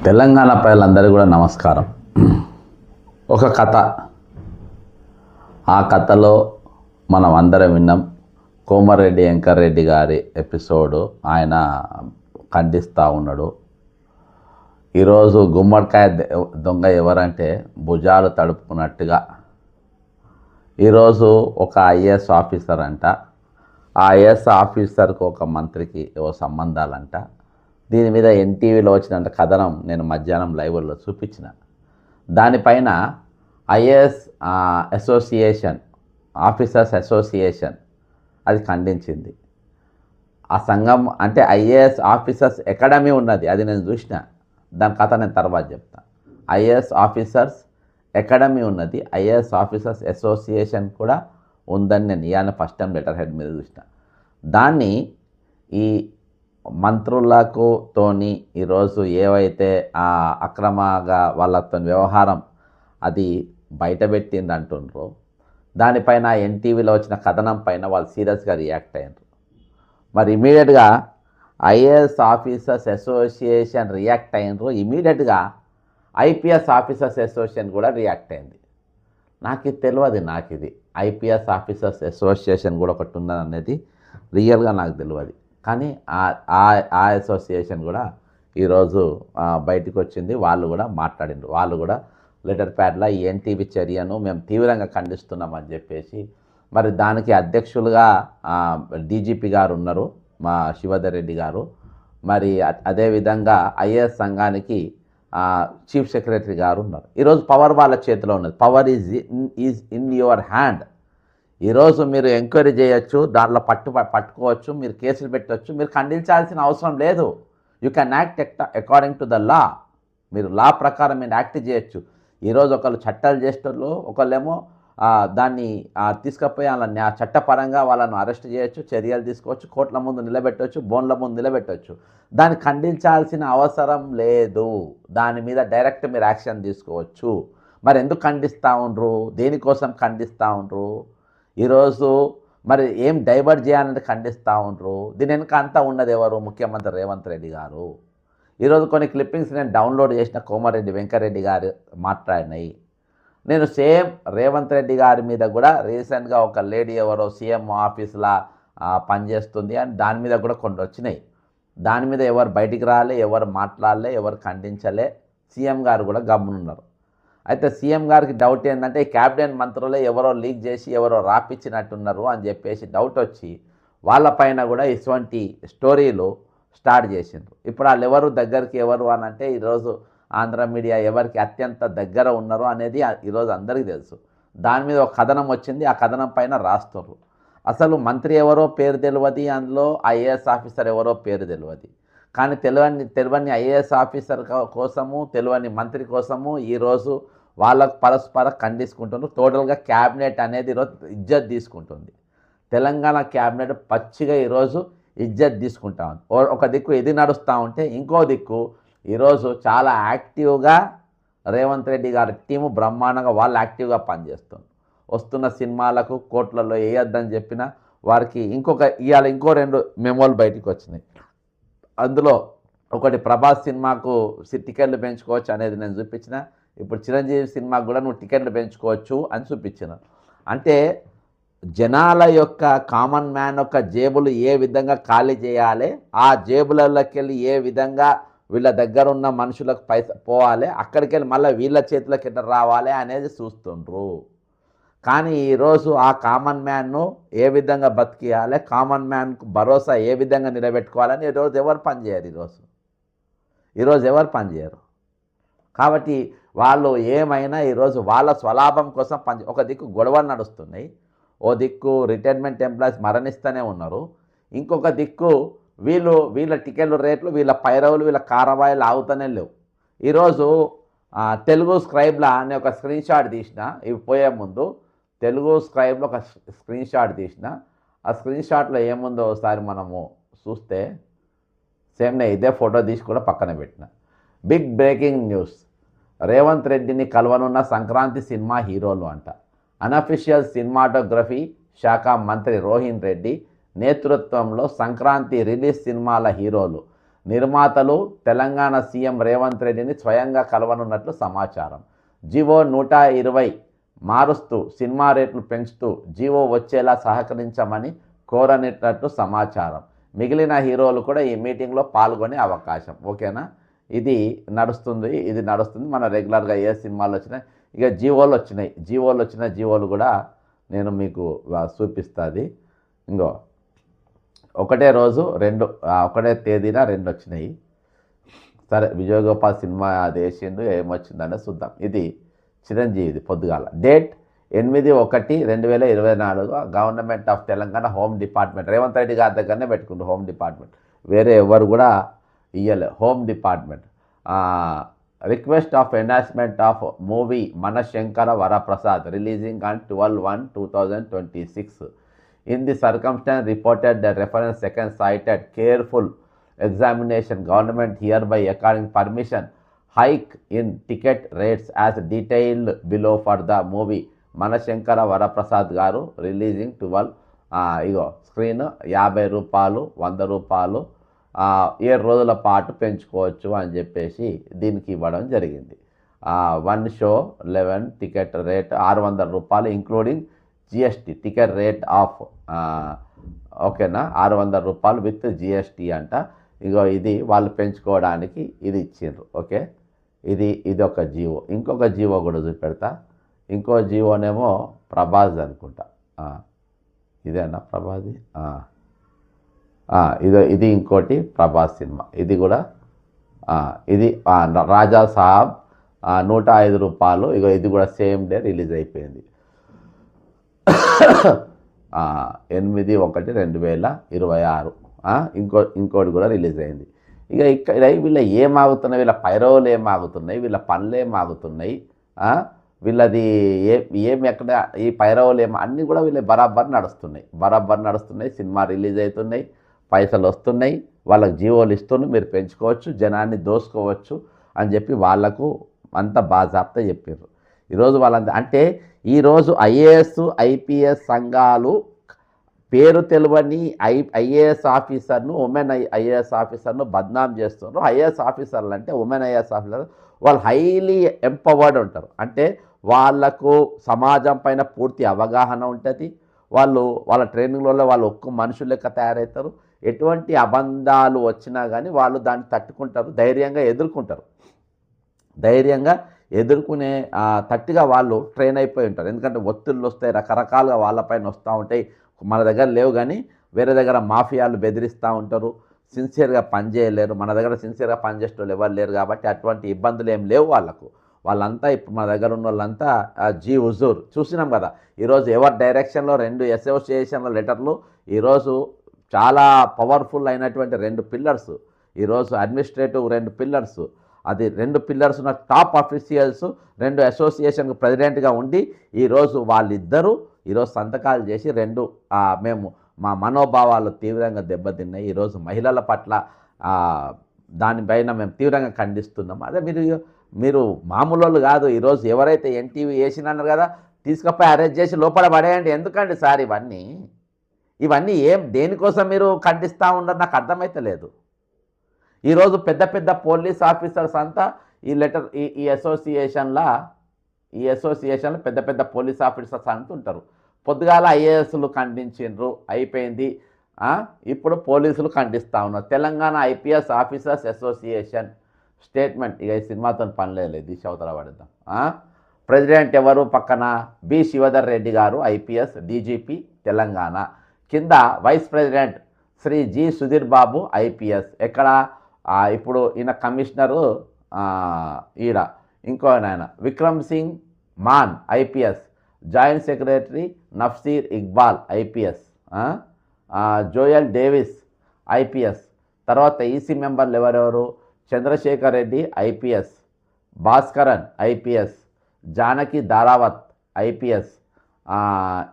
తెలంగాణ ప్రజలందరికీ కూడా నమస్కారం. ఒక కథ, ఆ కథలో మనం అందరం విన్నాం. కోమారెడ్డి వెంకరెడ్డి గారి ఎపిసోడు ఆయన ఖండిస్తూ ఉన్నాడు. ఈరోజు గుమ్మడికాయ దొంగ ఎవరంటే భుజాలు తడుపుకున్నట్టుగా ఈరోజు ఒక ఐఏఎస్ ఆఫీసర్ అంట, ఆ ఐఏఎస్ ఆఫీసర్కి ఒక మంత్రికి ఏవో సంబంధాలంట. దీని మీద ఎన్టీవీలో వచ్చినంత కథనం నేను మధ్యాహ్నం లైవ్లో చూపించిన. దానిపైన ఐఏఎస్ అసోసియేషన్, ఆఫీసర్స్ అసోసియేషన్ అది ఖండించింది. ఆ సంఘం అంటే ఐఏఎస్ ఆఫీసర్స్ అకాడమీ ఉన్నది, అది నేను చూసిన. దాని కథ నేను తర్వాత చెప్తా. ఐఏఎస్ ఆఫీసర్స్ అకాడమీ ఉన్నది, ఐఏఎస్ ఆఫీసర్స్ అసోసియేషన్ కూడా ఉందని నేను ఇవాళ ఫస్ట్ టైం లెటర్ హెడ్ మీద చూసిన. దాన్ని ఈ మంత్రులకు తోని ఈరోజు ఏవైతే అక్రమంగా వాళ్ళతో వ్యవహారం అది బయటపెట్టింది అంటుండ్రో, దానిపైన ఎన్టీవీలో వచ్చిన కథనం పైన వాళ్ళు సీరియస్గా రియాక్ట్ అయ్యారు. మరి ఇమీడియట్గా ఐఏఎస్ ఆఫీసర్స్ అసోసియేషన్ రియాక్ట్ అయినరు, ఇమీడియట్గా ఐపీఎస్ ఆఫీసర్స్ అసోసియేషన్ కూడా రియాక్ట్ అయింది. నాకు ఇది తెలియదు, నాకు ఇది ఐపీఎస్ ఆఫీసర్స్ అసోసియేషన్ కూడా ఒకటి ఉందని అనేది రియల్గా నాకు తెలియదు. కానీ ఆ అసోసియేషన్ కూడా ఈరోజు బయటకు వచ్చింది. వాళ్ళు కూడా మాట్లాడిండ్రు. వాళ్ళు కూడా లెటర్ ప్యాడ్లో ఈ ఎన్టీవీ చర్యను మేము తీవ్రంగా ఖండిస్తున్నామని చెప్పేసి, మరి దానికి అధ్యక్షులుగా డీజీపీ గారు ఉన్నారు, మా శివధర్ రెడ్డి గారు. మరి అదేవిధంగా ఐఏఎస్ సంఘానికి చీఫ్ సెక్రటరీ గారు ఉన్నారు. ఈరోజు పవర్ వాళ్ళ చేతిలో ఉన్నది. Power is in your hand. ఈరోజు మీరు ఎంక్వైరీ చేయొచ్చు, దాంట్లో పట్టుకోవచ్చు, మీరు కేసులు పెట్టవచ్చు, మీరు ఖండించాల్సిన అవసరం లేదు. You can act according to the law. మీరు లా ప్రకారం మీరు యాక్ట్ చేయొచ్చు. ఈరోజు ఒకళ్ళు చట్టాలు చేసేటోళ్ళు, ఒకళ్ళేమో దాన్ని తీసుకుపోయి వాళ్ళని చట్టపరంగా వాళ్ళను అరెస్ట్ చేయొచ్చు, చర్యలు తీసుకోవచ్చు, కోర్టుల ముందు నిలబెట్టవచ్చు, బోన్ల ముందు నిలబెట్టవచ్చు. దాన్ని ఖండించాల్సిన అవసరం లేదు. దాని మీద డైరెక్ట్ మీరు యాక్షన్ తీసుకోవచ్చు. మరి ఎందుకు ఖండిస్తూ ఉండరు? దేనికోసం ఖండిస్తూ ఉండరు? ఈరోజు మరి ఏం డైవర్ట్ చేయాలని ఖండిస్తూ ఉండరు? దీని వెనుక అంతా ఉన్నది ఎవరు? ముఖ్యమంత్రి రేవంత్ రెడ్డి గారు. ఈరోజు కొన్ని క్లిప్పింగ్స్ నేను డౌన్లోడ్ చేసిన, కోమారెడ్డి వెంకరెడ్డి గారు మాట్లాడినాయి. నేను సేమ్ రేవంత్ రెడ్డి గారి మీద కూడా రీసెంట్గా ఒక లేడీ ఎవరో సీఎం ఆఫీస్లా పనిచేస్తుంది అని దాని మీద కూడా కొన్ని వచ్చినాయి. దాని మీద ఎవరు బయటికి రాలే, ఎవరు మాట్లాడలే, ఎవరు ఖండించలే. సీఎం గారు కూడా గమ్మునున్నారు. అయితే సీఎం గారికి డౌట్ ఏంటంటే ఈ క్యాబినెట్ మంత్రులే ఎవరో లీక్ చేసి ఎవరో రాపిచ్చినట్టున్నారు అని చెప్పేసి డౌట్ వచ్చి వాళ్ళపైన కూడా ఇటువంటి స్టోరీలు స్టార్ట్ చేసిండ్రు. ఇప్పుడు వాళ్ళు ఎవరు దగ్గరికి ఎవరు అని అంటే ఈరోజు ఆంధ్ర మీడియా ఎవరికి అత్యంత దగ్గర ఉన్నారు అనేది ఈరోజు అందరికీ తెలుసు. దాని మీద ఒక కథనం వచ్చింది, ఆ కథనం పైన రాస్తున్నారు. అసలు మంత్రి ఎవరో పేరు తెలియదు, అందులో ఐఏఎస్ ఆఫీసర్ ఎవరో పేరు తెలియదు. కానీ తెలియని ఐఏఎస్ ఆఫీసర్ కోసము, తెలియని మంత్రి కోసము ఈరోజు వాళ్ళకు పరస్పర ఖండించుకుంటున్నారు. టోటల్గా క్యాబినెట్ అనేది ఈరోజు ఇజ్జత్ తీసుకుంటుంది. తెలంగాణ క్యాబినెట్ పచ్చిగా ఈరోజు ఇజ్జత్ తీసుకుంటా ఉంది. ఒక దిక్కు ఇది నడుస్తూ ఉంటే ఇంకో దిక్కు ఈరోజు చాలా యాక్టివ్గా రేవంత్ రెడ్డి గారి టీము బ్రహ్మాండంగా వాళ్ళు యాక్టివ్గా పనిచేస్తుంది. వస్తున్న సినిమాలకు కోట్లలో వేయొద్దని చెప్పిన వారికి ఇవాళ ఇంకో 2 మెమోలు బయటకు వచ్చినాయి. అందులో ఒకటి ప్రభాస్ సినిమాకు టికెట్లు పెంచుకోవచ్చు అనేది నేను చూపించిన. ఇప్పుడు చిరంజీవి సినిమాకు కూడా నువ్వు టికెట్లు పెంచుకోవచ్చు అని చూపించిన. అంటే జనాల యొక్క కామన్ మ్యాన్ యొక్క జేబులు ఏ విధంగా ఖాళీ చేయాలి, ఆ జేబులలోకి వెళ్ళి ఏ విధంగా వీళ్ళ దగ్గర ఉన్న మనుషులకు పైసా పోవాలి, అక్కడికి వెళ్ళి మళ్ళీ వీళ్ళ చేతులకు ఎట్లా రావాలి అనేది చూస్తుండ్రు. కానీ ఈరోజు ఆ కామన్ మ్యాన్ను ఏ విధంగా బతికియాలి, కామన్ మ్యాన్కు భరోసా ఏ విధంగా నిలబెట్టుకోవాలని ఈరోజు ఎవరు పనిచేయరు. ఈరోజు ఎవరు పనిచేయరు. కాబట్టి వాళ్ళు ఏమైనా ఈరోజు వాళ్ళ స్వలాభం కోసం ఒక దిక్కు గొడవలు నడుస్తున్నాయి, ఓ దిక్కు రిటైర్మెంట్ ఎంప్లాయీస్ మరణిస్తూనే ఉన్నారు, ఇంకొక దిక్కు వీళ్ళ టికెట్ల రేట్లు, వీళ్ళ పైరవులు, వీళ్ళ కారవాయిలు ఆగుతూనే లేవు. ఈరోజు తెలుగు స్క్రైబ్లా అనే ఒక స్క్రీన్ షాట్ తీసిన, ఇవి పోయే ముందు తెలుగు స్క్రైబ్లో ఒక స్క్రీన్ షాట్ తీసిన. ఆ స్క్రీన్ షాట్లో ఏముందో ఒకసారి మనము చూస్తే సేమ్ నేను ఇదే ఫోటో తీసి కూడా పక్కన పెట్టిన. బిగ్ బ్రేకింగ్ న్యూస్, రేవంత్ రెడ్డిని కలవనున్న సంక్రాంతి సినిమా హీరోలు అంట. అనఫిషియల్ సినిమాటోగ్రఫీ శాఖ మంత్రి రోహిన్ రెడ్డి నేతృత్వంలో సంక్రాంతి రిలీజ్ సినిమాల హీరోలు నిర్మాతలు తెలంగాణ సీఎం రేవంత్ రెడ్డిని స్వయంగా కలవనున్నట్లు సమాచారం. జీవో 120 మారుస్తూ సినిమా రేట్లు పెంచుతూ జీవో వచ్చేలా సహకరించమని కోరనినట్లు సమాచారం. మిగిలిన హీరోలు కూడా ఈ మీటింగ్లో పాల్గొనే అవకాశం. ఓకేనా, ఇది నడుస్తుంది. మన రెగ్యులర్గా ఏ సినిమాలు వచ్చినాయి, ఇక జీవోలు వచ్చిన జీవోలు కూడా నేను మీకు చూపిస్తుంది. ఇంకో ఒకటే రోజు ఒకటే తేదీన 2 వచ్చినాయి. సరే, విజయగోపాల్ సినిమా అది వేసిండు, ఏమొచ్చిందంటే చూద్దాం. ఇది చిరంజీవిది పొద్దుగాల. Date 8/1/2024. Government of Telangana home department Revanth Reddy గారి దగ్గరనే పెట్టుకుంటారు. హోమ్ డిపార్ట్మెంట్ వేరే ఎవరు కూడా ఇయ్యలే. Home department request of enhancement of movie Mana Shankara Vara Prasad releasing on 12/1/2026. In the circumstance reported, the reference second cited careful examination, government hereby according permission hike in ticket rates as detailed below for the movie Manashankara Varaprasad garu releasing 12 ego screen 50 రూపాయలు 100 రూపాయలు 7 రోజుల పాటు పెంచుకోవచ్చు అని చెప్పేసి దీనికి ఇవ్వడం జరిగింది. 1 షో 11 టికెట్ రేట్ 600 రూపాయలు including GST. Ticket rate of ఓకేనా 600 రూపాయలు విత్ జిఎస్టీ అంట. ఇగో ఇది వాళ్ళు పెంచుకోవడానికి ఇది ఇచ్చిండ్రు. ఓకే, ఇది ఒక జీవో. ఇంకొక జీవో కూడా చూపెడతా. ఇంకో జీవోనేమో ప్రభాస్ అనుకుంటా. ఇదేనా ప్రభాస్? ఇది ఇంకోటి ప్రభాస్ సినిమా. ఇది కూడా ఇది రాజా సాబ్ 105 రూపాయలు. ఇగో ఇది కూడా సేమ్ డే రిలీజ్ అయిపోయింది. 8/1/2026. ఇంకోటి కూడా రిలీజ్ అయింది. ఇక ఇక్కడ వీళ్ళ ఏమాగుతున్నాయి, వీళ్ళ పైరవులు ఏమాగుతున్నాయి, వీళ్ళ పనులు ఏమాగుతున్నాయి, వీళ్ళది ఏమి ఎక్కడ ఈ పైరవులు అన్నీ కూడా వీళ్ళ బరాబర్ నడుస్తున్నాయి. సినిమా రిలీజ్ అవుతున్నాయి, పైసలు వస్తున్నాయి, వాళ్ళకి జీవోలు ఇస్తున్నాయి, మీరు పెంచుకోవచ్చు, జనాన్ని దోసుకోవచ్చు అని చెప్పి వాళ్లకు అంత బాజాప్తా చెప్పారు. ఈరోజు వాళ్ళంతా అంటే ఈరోజు ఐఏఎస్ ఐపీఎస్ సంఘాలు పేరు తెలియని ఐఏఎస్ ఆఫీసర్ను ఉమెన్ ఐఏఎస్ ఆఫీసర్ను బద్నాం చేస్తున్నారు. ఐఏఎస్ ఆఫీసర్లు అంటే ఉమెన్ ఐఏఎస్ ఆఫీసర్ వాళ్ళు హైలీ ఎంపవర్డ్ ఉంటారు. అంటే వాళ్లకు సమాజం పైన పూర్తి అవగాహన ఉంటుంది. వాళ్ళ ట్రైనింగ్లలో వాళ్ళు ఒక్క మనుషుల లెక్క తయారవుతారు. ఎటువంటి అబంధాలు వచ్చినా కానీ వాళ్ళు దాన్ని తట్టుకుంటారు, ధైర్యంగా ఎదుర్కొనే తట్టుగా వాళ్ళు ట్రైన్ అయిపోయి ఉంటారు. ఎందుకంటే ఒత్తిళ్ళు వస్తాయి, రకరకాలుగా వాళ్ళపైన వస్తూ ఉంటాయి. మన దగ్గర లేవు కానీ వేరే దగ్గర మాఫియాలు బెదిరిస్తూ ఉంటారు, సిన్సియర్గా పనిచేయలేరు. మన దగ్గర సిన్సియర్గా పనిచేసే వాళ్ళు ఎవరు లేరు కాబట్టి అటువంటి ఇబ్బందులు ఏం లేవు వాళ్ళంతా ఇప్పుడు మన దగ్గర ఉన్న వాళ్ళంతా జీ హుజూర్ చూసినాం కదా. ఈరోజు ఎవరి డైరెక్షన్లో 2 అసోసియేషన్ల లెటర్లు ఈరోజు చాలా పవర్ఫుల్ అయినటువంటి 2 పిల్లర్స్, ఈరోజు అడ్మినిస్ట్రేటివ్ 2 పిల్లర్స్, అది 2 పిల్లర్స్ ఉన్న టాప్ అఫీషియల్స్ 2 అసోసియేషన్కు ప్రెసిడెంట్గా ఉండి ఈరోజు వాళ్ళిద్దరూ ఈరోజు సంతకాలు చేసి మేము మా మనోభావాలు తీవ్రంగా దెబ్బతిన్నాయి. ఈరోజు మహిళల పట్ల దానిపైన మేము తీవ్రంగా ఖండిస్తున్నాం. అదే మీరు మామూలు వాళ్ళు కాదు. ఈరోజు ఎవరైతే ఎన్టీవీ వేసినారు కదా తీసుకుపోయి అరెస్ట్ చేసి లోపల పడేయండి. ఎందుకండి సార్ ఇవన్నీ దేనికోసం మీరు ఖండిస్తూ ఉండరు నాకు అర్థమైతే లేదు. ఈరోజు పెద్ద పెద్ద పోలీస్ ఆఫీసర్స్ అంతా ఈ అసోసియేషన్లో పెద్ద పెద్ద పోలీస్ ఆఫీసర్స్ అంటుంటారు. పొద్దుగాల ఐఏఎస్లు ఖండించిండ్రు, అయిపోయింది. ఇప్పుడు పోలీసులు ఖండిస్తూ ఉన్నారు. Telangana IPS officers association statement. ఇక ఈ సినిమాతో పనిలేదు, దిశ అవతల పడదాం. ప్రెసిడెంట్ ఎవరు పక్కన బి శివధర్ రెడ్డి గారు ఐపీఎస్ డీజీపీ తెలంగాణ. కింద vice president Shri G Sudheer Babu IPS. ఎక్కడ ఇప్పుడు ఈయన కమిషనరు ఇంకో ఆయన Vikram Singh Mann IPS. Joint secretary Nafseer Iqbal IPS. Joel Davis IPS. తర్వాత ఈసీ మెంబర్లు ఎవరెవరు? Chandrashekar Reddy IPS, Bhaskaran IPS, Janaki Daravath IPS.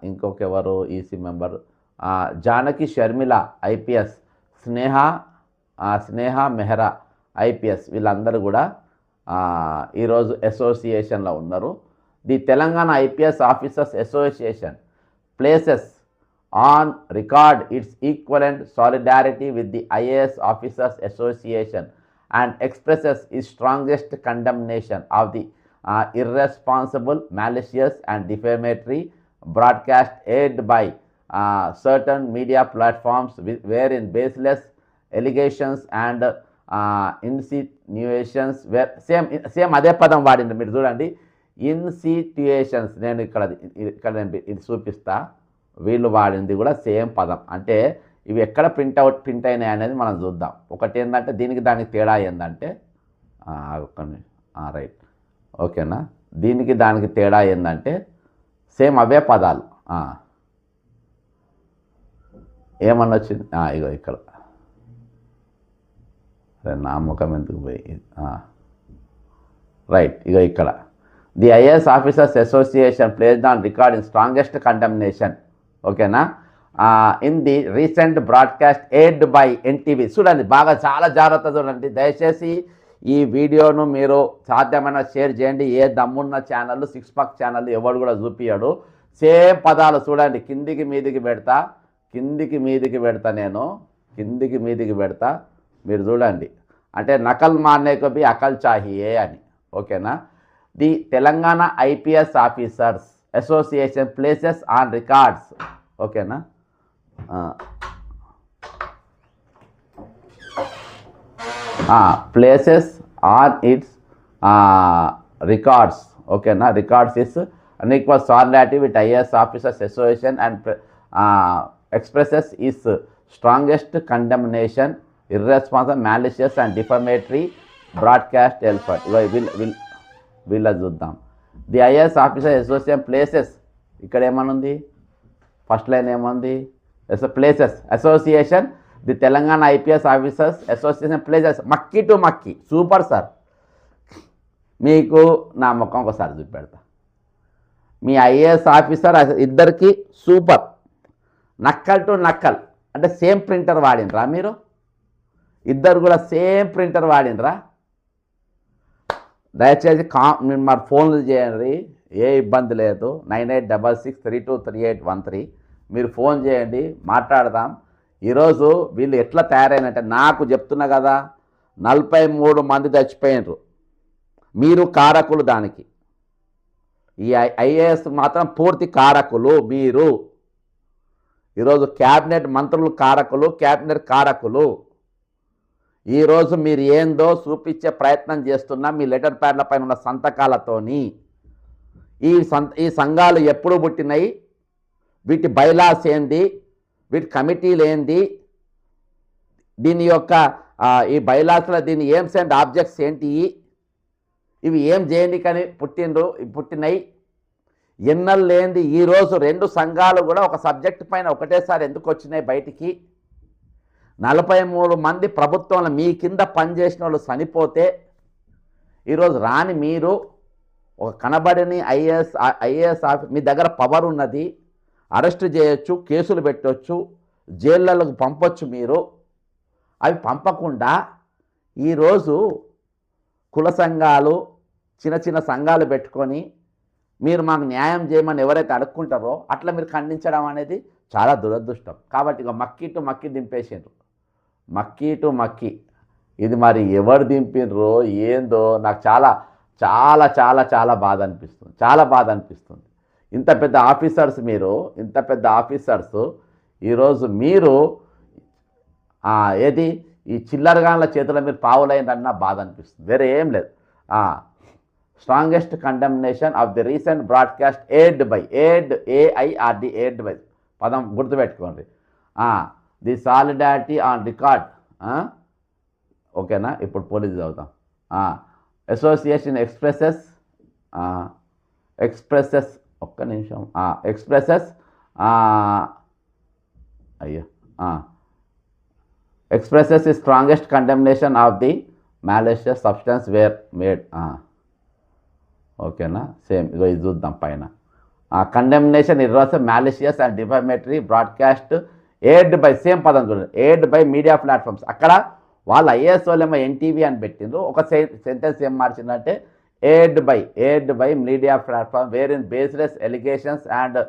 ఇంకొకెవరు EC member? Janaki Sharmila IPS, Sneha Mehra IPS. వీళ్ళందరూ కూడా ఈరోజు అసోసియేషన్లో ఉన్నారు. The Telangana IPS officers association places on record its equivalent solidarity with the IAS Officers Association and expresses its strongest condemnation of the irresponsible, malicious, and defamatory broadcast aired by certain media platforms wherein baseless allegations and insinuations same అదే పదం వాడింది మీరు చూడండి. ఇన్సిట్యుయేషన్స్ నేను ఇక్కడ నేను ఇది చూపిస్తా. వీళ్ళు వాడింది కూడా సేమ్ పదం. అంటే ఇవి ఎక్కడ ప్రింట్ అయినాయి అనేది మనం చూద్దాం. ఒకటి ఏంటంటే దీనికి దానికి తేడా ఏంటంటే రైట్ ఓకేనా, దీనికి దానికి తేడా ఏంటంటే సేమ్ అవే పదాలు. ఏమన్నా వచ్చింది ఇగో ఇక్కడ నామకం ఎందుకు పోయి రైట్ ఇగో ఇక్కడ the IAS officers association placed on record in strongest condemnation ఓకేనా in the recent broadcast aired by NTV. చూడండి బాగా చాలా జాగ్రత్త చూడండి దయచేసి. ఈ వీడియోను మీరు సాధ్యమైన షేర్ చేయండి. ఏ దమ్మున్న ఛానల్ సిక్స్ పాక్ ఛానల్ ఎవడు కూడా చూపించాడు. సేమ్ పదాలు చూడండి. కిందికి మీదికి పెడతా నేను కిందికి మీదికి పెడతా మీరు చూడండి. అంటే నకల్ మారనే కో భీ అకల్ చాహియే అని ఓకేనా. The Telangana IPS officers association places on records ఓకేనా. ప్లేసెస్ ఆన్ ఇట్స్ రికార్డ్స్ ఓకేనా. Records is unequal solidarity with IAS Officers Association and expresses its strongest condemnation, irresponsible, malicious and defamatory broadcast elsewhere. వీళ్ళ చూద్దాం. The IAS officer association places ఇక్కడ ఏమనుంది first line ఏముంది places association the Telangana IPS officers association places మక్కీ to మక్కీ. Super sir. మీకు నా ముఖం ఒకసారి చూపెడతా. మీ ఐఏఎస్ ఆఫీసర్ ఇద్దరికి సూపర్. నక్కల్ టు నక్కల్ అంటే సేమ్ ప్రింటర్ వాడినరా మీరు? ఇద్దరు కూడా సేమ్ ప్రింటర్ వాడినరా? దయచేసి మీరు మరి ఫోన్లు చేయండి, ఏ ఇబ్బంది లేదు. 9866323813 మీరు ఫోన్ చేయండి, మాట్లాడదాం. ఈరోజు వీళ్ళు ఎట్లా తయారైనంటే నాకు చెప్తున్నా కదా 43 మంది చచ్చిపోయినరు. మీరు కారకులు దానికి. ఈ ఐఏఎస్ మాత్రం పూర్తి కారకులు మీరు. ఈరోజు క్యాబినెట్ మంత్రులు కారకులు, క్యాబినెట్ కారకులు. ఈరోజు మీరు ఏందో చూపించే ప్రయత్నం చేస్తున్నా మీ లెటర్ ప్యాడ్ల పైన ఉన్న సంతకాలతోని. ఈ సంఘాలు ఎప్పుడు పుట్టినాయి, వీటి బైలాస్ ఏంది, వీటి కమిటీలు ఏంది, దీని యొక్క ఈ బైలాస్లో దీని ఎయిమ్స్ అండ్ ఆబ్జెక్ట్స్ ఏంటి, ఇవి ఏం చేయండి కానీ పుట్టినాయి ఎన్నెళ్ళు లేనిది. ఈరోజు 2 సంఘాలు కూడా ఒక సబ్జెక్ట్ పైన ఒకటేసారి ఎందుకు వచ్చినాయి బయటికి? 43 మంది ప్రభుత్వంలో మీ కింద పనిచేసిన వాళ్ళు చనిపోతే ఈరోజు రాని మీరు ఒక కనబడని ఐఏఎస్ మీ దగ్గర పవర్ ఉన్నది, అరెస్ట్ చేయొచ్చు, కేసులు పెట్టవచ్చు, జైళ్ళకు పంపొచ్చు. మీరు అవి పంపకుండా ఈరోజు కుల సంఘాలు చిన్న చిన్న సంఘాలు పెట్టుకొని మీరు మాకు న్యాయం చేయమని ఎవరైతే అడుక్కుంటారో అట్లా మీరు ఖండించడం అనేది చాలా దురదృష్టం. కాబట్టి ఇక మక్కీ టు మక్కీ దింపేసిండ్రు. మక్కీ టు మక్కీ ఇది మరి ఎవరు దింపినరో ఏందో నాకు చాలా చాలా చాలా చాలా బాధ అనిపిస్తుంది. చాలా బాధ అనిపిస్తుంది. ఇంత పెద్ద ఆఫీసర్స్ మీరు, ఇంత పెద్ద ఆఫీసర్స్ ఈరోజు మీరు ఏది ఈ చిల్లరగాన్ల చేతుల మీరు పావులైందన్న బాధ అనిపిస్తుంది. వేరే ఏం లేదు. Strongest condemnation of the recent broadcast aired by aired by పదం గుర్తుపెట్టుకోండి. ది సాలిడారిటీ ఆన్ రికార్డ్ ఓకేనా. ఇప్పుడు పోలీస్ చదువుతాం. అసోసియేషన్ ఎక్స్ప్రెసెస్ ఒక్క నిమిషం expresses the strongest condemnation of the malicious substance were made. ఓకేనా. సేమ్ ఇగో ఇది చూద్దాం పైన. కండెమ్నేషన్ ఇర్రాస్ malicious and defamatory broadcast aired by same పదం చూడండి, ఎయిర్డ్ బై మీడియా ప్లాట్ఫామ్స్. అక్కడ వాళ్ళు ఐఏఎస్ వాళ్ళేమో ఎన్టీవీ అని పెట్టిండ్రు. ఒక సెంటెన్స్ ఏం మార్చిందంటే aired by media platform where in baseless allegations and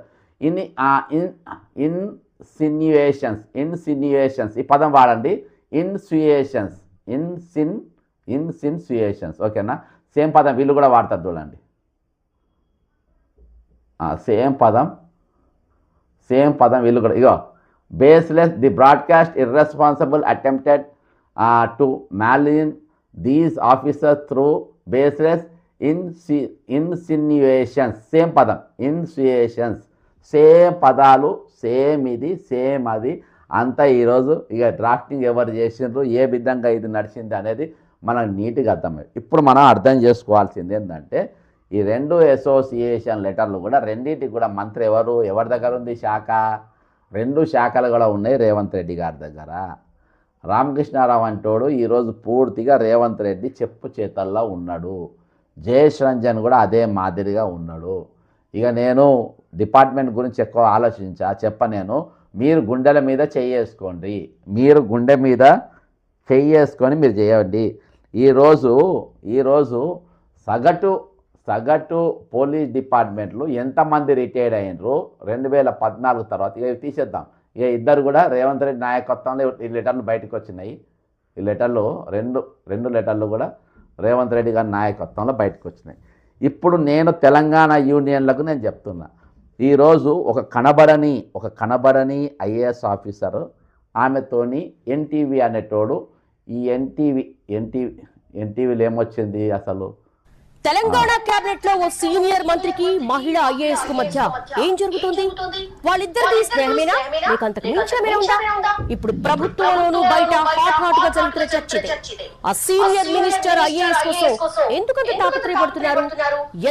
insinuations ఈ పదం వాడండి. ఇన్సిన్యుయేషన్స్ ఓకేనా. సేమ్ పదం వీళ్ళు కూడా వాడతారు చూడండి. సేమ్ పదం వీళ్ళు కూడా. ఇగో baseless the broadcast irresponsible attempted to malign these officers through baseless insinuations. Same పదం ఇన్సిన్యుయేషన్స్, సేమ్ పదాలు, సేమ్ ఇది సేమ్ అది అంతా. ఈరోజు ఇక డ్రాఫ్టింగ్ ఎవరు చేసిండ్రు, ఏ విధంగా ఇది నడిచింది అనేది మనకు నీట్గా అర్థమైంది. ఇప్పుడు మనం అర్థం చేసుకోవాల్సింది ఏంటంటే ఈ 2 అసోసియేషన్ లెటర్లు కూడా రెండింటికి కూడా మంత్రి ఎవరి దగ్గర ఉంది శాఖ? 2 శాఖలు కూడా ఉన్నాయి రేవంత్ రెడ్డి గారి దగ్గర. రామకృష్ణారావు అంటోడు ఈరోజు పూర్తిగా రేవంత్ రెడ్డి చెప్పు చేతల్లో ఉన్నాడు. జయేష్ రంజన్ కూడా అదే మాదిరిగా ఉన్నాడు. ఇక నేను డిపార్ట్మెంట్ గురించి ఎక్కువ నేను మీరు గుండెల మీద చెయ్యేసుకోండి, మీరు గుండె మీద చెయ్యేసుకొని మీరు చేయండి. ఈరోజు సగటు పోలీస్ డిపార్ట్మెంట్లు ఎంతమంది రిటైర్డ్ అయినరు 2014 తర్వాత? ఇక తీసేద్దాం. ఇక ఇద్దరు కూడా రేవంత్ రెడ్డి నాయకత్వంలో ఈ లెటర్లు బయటకు వచ్చినాయి. ఈ లెటర్లు రెండు లెటర్లు కూడా రేవంత్ రెడ్డి గారి నాయకత్వంలో బయటకు వచ్చినాయి. ఇప్పుడు నేను తెలంగాణ యూనియన్లకు నేను చెప్తున్నా, ఈరోజు ఒక కనబడని ఐఏఎస్ ఆఫీసరు ఆమెతోని ఎన్టీవీ అనేటోడు ఈ ఎన్టీవీలో ఏమొచ్చింది అసలు? తెలంగాణ కేబినెట్ లో ఓ సీనియర్ మంత్రికి మహిళా ఐఏఎస్ కు మధ్య ఏం జరుగుతుంది? వాళ్ళిద్దరిది స్నేహమేనా లేక అంతకు మించేమైనా ఉందా? ఇప్పుడు ప్రభుత్వంలోనూ బయట హాట్ గా జరుగుతున్న చర్చ ఇదే. ఆ సీనియర్ మినిస్టర్ ఐఏఎస్ కోసం ఎందుకంత తాపత్రయపడుతున్నారు?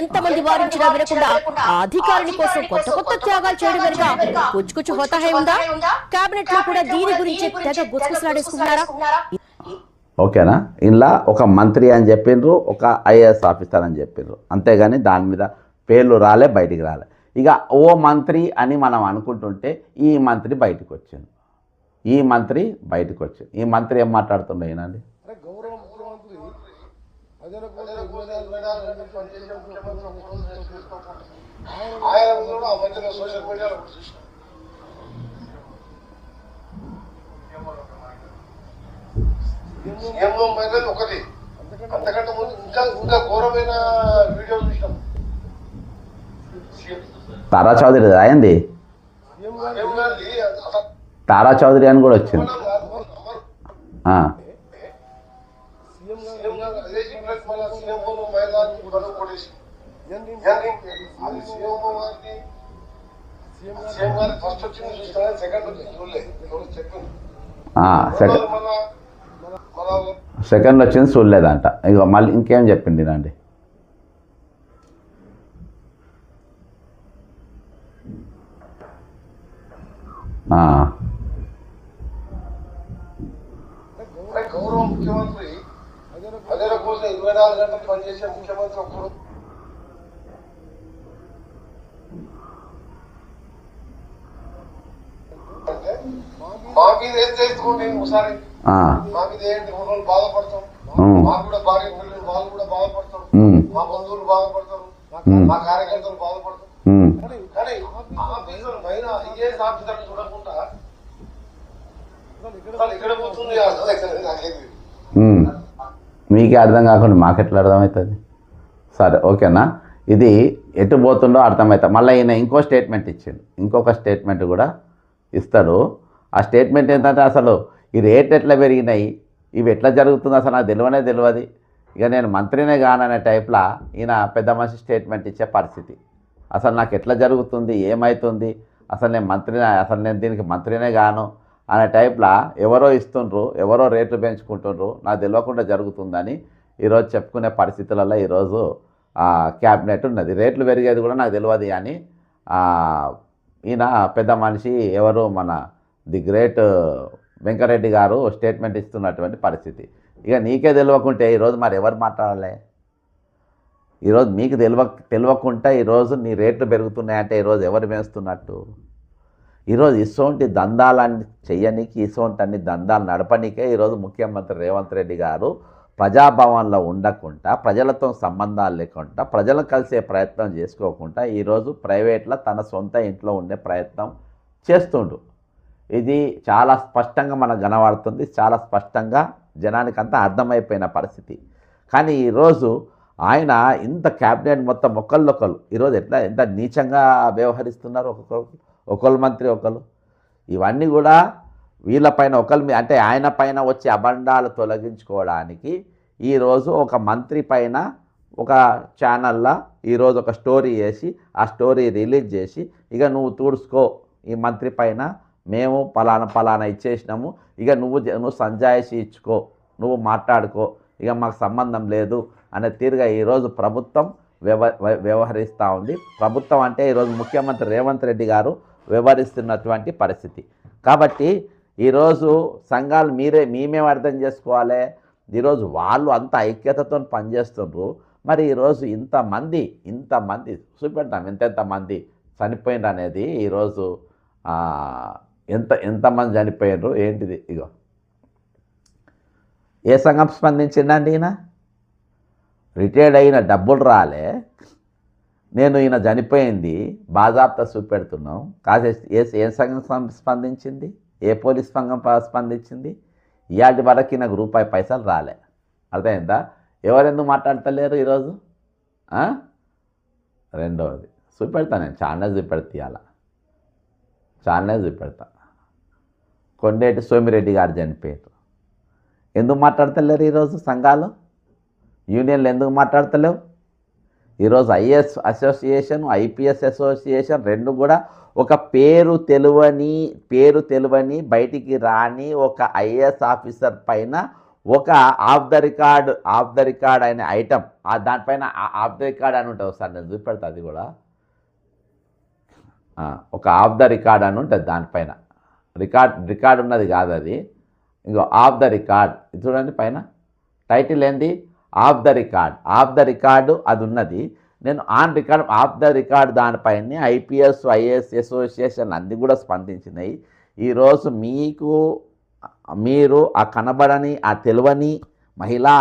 ఎంతమంది వారించినా వినకుండా ఆ అధికారిని కోసం కొత్త త్యాగాలు చేయడం వెనుక కుచ్చు హోతాహే ఉందా? కేబినెట్ లో కూడా దీని గురించి తెగ గుసగుసలాడేసుకున్నారా? ఓకేనా. ఇలా ఒక మంత్రి అని చెప్పిండ్రు, ఒక ఐఏఎస్ ఆఫీసర్ అని చెప్పిండ్రు, అంతేగాని దాని మీద పేర్లు బయటికి రాలే. ఇక ఓ మంత్రి అని మనం అనుకుంటుంటే ఈ మంత్రి బయటకు వచ్చింది. ఈ మంత్రి ఏం మాట్లాడుతుండో ఏనండి? ఒకటి అంతకంటే ముందు ఇంకా ఘోరమైన వీడియో చూసినాం. తారా చౌదరి అయింది, తారా చౌదరి అని కూడా వచ్చింది. ఫస్ట్ వచ్చింది చూసినా, సెకండ్ వచ్చింది చెప్పింది. సెకండ్ వచ్చింది చూడలేదంట. ఇక మళ్ళీ ఇంకేం చెప్పింది రండి. గౌరవ ముఖ్యమంత్రి ప్రజల కోసం 24 గంటలు పనిచేసే ముఖ్యమంత్రి ఒక్కరు. అంటే మా మీద ఏం చేసుకోండి ఒకసారి, మా మీద ఏంటి వాళ్ళు బాధపడతాం, మాకు కూడా భార్య పిల్లలు వాళ్ళు కూడా బాధపడతారు, మా బంధువులు బాధపడతారు, మా కార్యకర్తలు బాధపడతారు. కానీ ఆఫీసర్ పైన ఐఏఎస్ ఆఫీసర్ చూడకుండా ఇక్కడ పోతుంది. మీకే అర్థం కాకుండా మాకెట్లా అర్థమవుతుంది? సరే ఓకేనా. ఇది ఎటు పోతుండో అర్థమవుతుంది. మళ్ళీ ఈయన ఇంకో స్టేట్మెంట్ ఇచ్చిండు, ఇంకొక స్టేట్మెంట్ కూడా ఇస్తాడు. ఆ స్టేట్మెంట్ ఏంటంటే అసలు ఈ రేట్ ఎట్లా పెరిగినాయి, ఇవి ఎట్లా జరుగుతుంది అసలు నాకు తెలియదు. ఇక నేను మంత్రినే కాననే టైప్లో ఈయన పెద్ద మనిషి స్టేట్మెంట్ ఇచ్చే పరిస్థితి. అసలు నాకు ఎట్లా జరుగుతుంది, ఏమవుతుంది, అసలు నేను దీనికి మంత్రినే కాను అనే టైప్లో ఎవరో ఇస్తుండ్రు, ఎవరో రేట్లు పెంచుకుంటుండ్రు, నాకు తెలియకుండా జరుగుతుందని ఈరోజు చెప్పుకునే పరిస్థితులలో ఈరోజు క్యాబినెట్ ఉన్నది. రేట్లు పెరిగేది కూడా నాకు తెలియదు అని ఈయన పెద్ద మనిషి ఎవరు మన ది గ్రేట్ వెంకరెడ్డి గారు స్టేట్మెంట్ ఇస్తున్నటువంటి పరిస్థితి. ఇక నీకే తెలియకుంటే ఈరోజు మరి ఎవరు మాట్లాడాలి? ఈరోజు మీకు తెలియకుండా ఈరోజు నీ రేట్లు పెరుగుతున్నాయంటే ఈరోజు ఎవరు పెంచుతున్నట్టు? ఈరోజు ఇసోంటి దందాలన్నీ చెయ్యనికి, ఇసోంటి అన్ని దందాలు నడపనికే ఈరోజు ముఖ్యమంత్రి రేవంత్ రెడ్డి గారు ప్రజాభవన్లో ఉండకుండా, ప్రజలతో సంబంధాలు లేకుండా, ప్రజలను కలిసే ప్రయత్నం చేసుకోకుండా ఈరోజు ప్రైవేట్లో తన సొంత ఇంట్లో ఉండే ప్రయత్నం చేస్తుండు. ఇది చాలా స్పష్టంగా మనకు కనబడుతుంది, చాలా స్పష్టంగా జనానికంతా అర్థమైపోయిన పరిస్థితి. కానీ ఈరోజు ఆయన ఇంత క్యాబినెట్ మొత్తం ఒకళ్ళొకళ్ళు ఈరోజు ఎంత నీచంగా వ్యవహరిస్తున్నారు, ఒకళ్ళు మంత్రి ఒకళ్ళు. ఇవన్నీ కూడా వీళ్ళపైన అంటే ఆయన పైన వచ్చే అబండాలు తొలగించుకోవడానికి ఈరోజు ఒక మంత్రి పైన ఒక ఛానల్లో ఈరోజు ఒక స్టోరీ వేసి ఆ స్టోరీ రిలీజ్ చేసి ఇక నువ్వు తూడుచుకో, ఈ మంత్రి పైన మేము పలానా ఇచ్చేసినాము, ఇక నువ్వు సంజాయిషి ఇచ్చుకో, నువ్వు మాట్లాడుకో, ఇక మాకు సంబంధం లేదు అనే తీరుగా ఈరోజు ప్రభుత్వం వ్యవహరిస్తూ ఉంది. ప్రభుత్వం అంటే ఈరోజు ముఖ్యమంత్రి రేవంత్ రెడ్డి గారు వ్యవహరిస్తున్నటువంటి పరిస్థితి. కాబట్టి ఈరోజు సంఘాలు మేమే అర్థం చేసుకోవాలి. ఈరోజు వాళ్ళు అంత ఐక్యతతో పనిచేస్తుండ్రు. మరి ఈరోజు ఇంతమంది చూపెడతాం ఎంతమంది చనిపోయినారు అనేది. ఈరోజు ఎంతమంది చనిపోయినారు ఏంటిది, ఇగో ఏ సంఘం స్పందించిందండి? ఈయన రిటైర్డ్ అయిన డబ్బులు రాలే, నేను ఈయన చనిపోయింది బాజాబ్తా చూపెడుతున్నాం. ఏ సంఘం స్పందించింది? ఏ పోలీస్ సంఘం స్పందించింది? ఇవాటి వరకు నాకు రూపాయి పైసలు రాలే. అర్థమైందా? ఎవరెందుకు మాట్లాడతలేరు ఈరోజు? రెండవది చూపెడతా, నేను ఛానల్ చూపెడతా. కొండేటి సోమిరెడ్డి గారు చనిపోయారు. ఎందుకు మాట్లాడతలేరు ఈరోజు? సంఘాలు యూనియన్లు ఎందుకు మాట్లాడతలేవు? ఈరోజు ఐఏఎస్ అసోసియేషన్, ఐపీఎస్ అసోసియేషన్ రెండు కూడా ఒక పేరు తెలియని బయటికి రాని ఒక ఐఏఎస్ ఆఫీసర్ పైన ఒక ఆఫ్ ద రికార్డ్ అనే ఐటమ్, దానిపైన ఆఫ్ ద రికార్డ్ అని ఉంటుంది. ఒకసారి నేను చూపెడతా, అది కూడా ఒక ఆఫ్ ద రికార్డ్ అని ఉంటుంది. దానిపైన రికార్డ్ ఉన్నది కాదు అది, ఇంకో ఆఫ్ ద రికార్డ్. ఇది చూడండి, పైన టైటిల్ ఏంది? ఆఫ్ ద రికార్డు అది ఉన్నది. నేను ఆఫ్ ద రికార్డ్ దానిపైన ఐపీఎస్ ఐఏఎస్ అసోసియేషన్ అన్నీ కూడా స్పందించినాయి. ఈరోజు మీరు ఆ కనబడని ఆ తెలియని మహిళా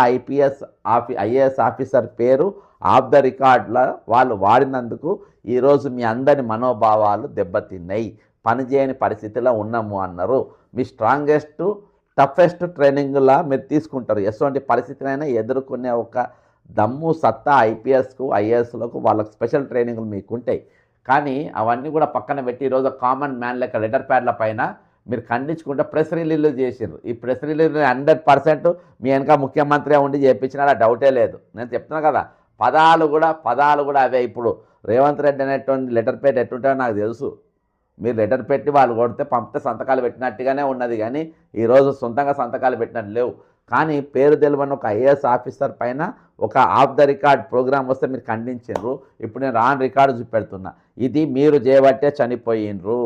ఐఏఎస్ ఆఫీసర్ పేరు ఆఫ్ ద రికార్డులో వాళ్ళు వాడినందుకు ఈరోజు మీ అందరి మనోభావాలు దెబ్బతిన్నాయి, పనిచేయని పరిస్థితిలో ఉన్నాము అన్నారు. మీ స్ట్రాంగెస్ట్ టఫెస్ట్ ట్రైనింగ్లా మీరు తీసుకుంటారు. ఎటువంటి పరిస్థితినైనా ఎదుర్కొనే ఒక దమ్ము సత్తా ఐపీఎస్కు ఐఏఎస్లకు వాళ్ళకు స్పెషల్ ట్రైనింగ్లు మీకు ఉంటాయి. కానీ అవన్నీ కూడా పక్కన పెట్టి ఈరోజు కామన్ మ్యాన్ లెక్క లెటర్ ప్యాడ్ల పైన మీరు ఖండించుకుంటే ప్రెస్ రిలీజ్లు చేసారు. ఈ ప్రెస్ రిలీజ్ 100% మీ వెనక ముఖ్యమంత్రి ఉండి చేయించినా డౌటే లేదు. నేను చెప్తున్నా కదా, పదాలు కూడా అవే. ఇప్పుడు రేవంత్ రెడ్డి అనేటువంటి లెటర్ ప్యాడ్ ఎట్టుంటాయో నాకు తెలుసు. మీరు లెటర్ పెట్టి వాళ్ళు కొడితే పంపితే సంతకాలు పెట్టినట్టుగానే ఉన్నది, కానీ ఈరోజు సొంతంగా సంతకాలు పెట్టినట్టు లేవు. కానీ పేరు తెలియని ఒక ఐఏఎస్ ఆఫీసర్ పైన ఒక ఆఫ్ ద రికార్డ్ ప్రోగ్రామ్ వస్తే మీరు ఖండించారు. ఇప్పుడు నేను ఆన్ రికార్డు చూపెడుతున్నా. ఇది మీరు చేయబట్టే చనిపోయినరు.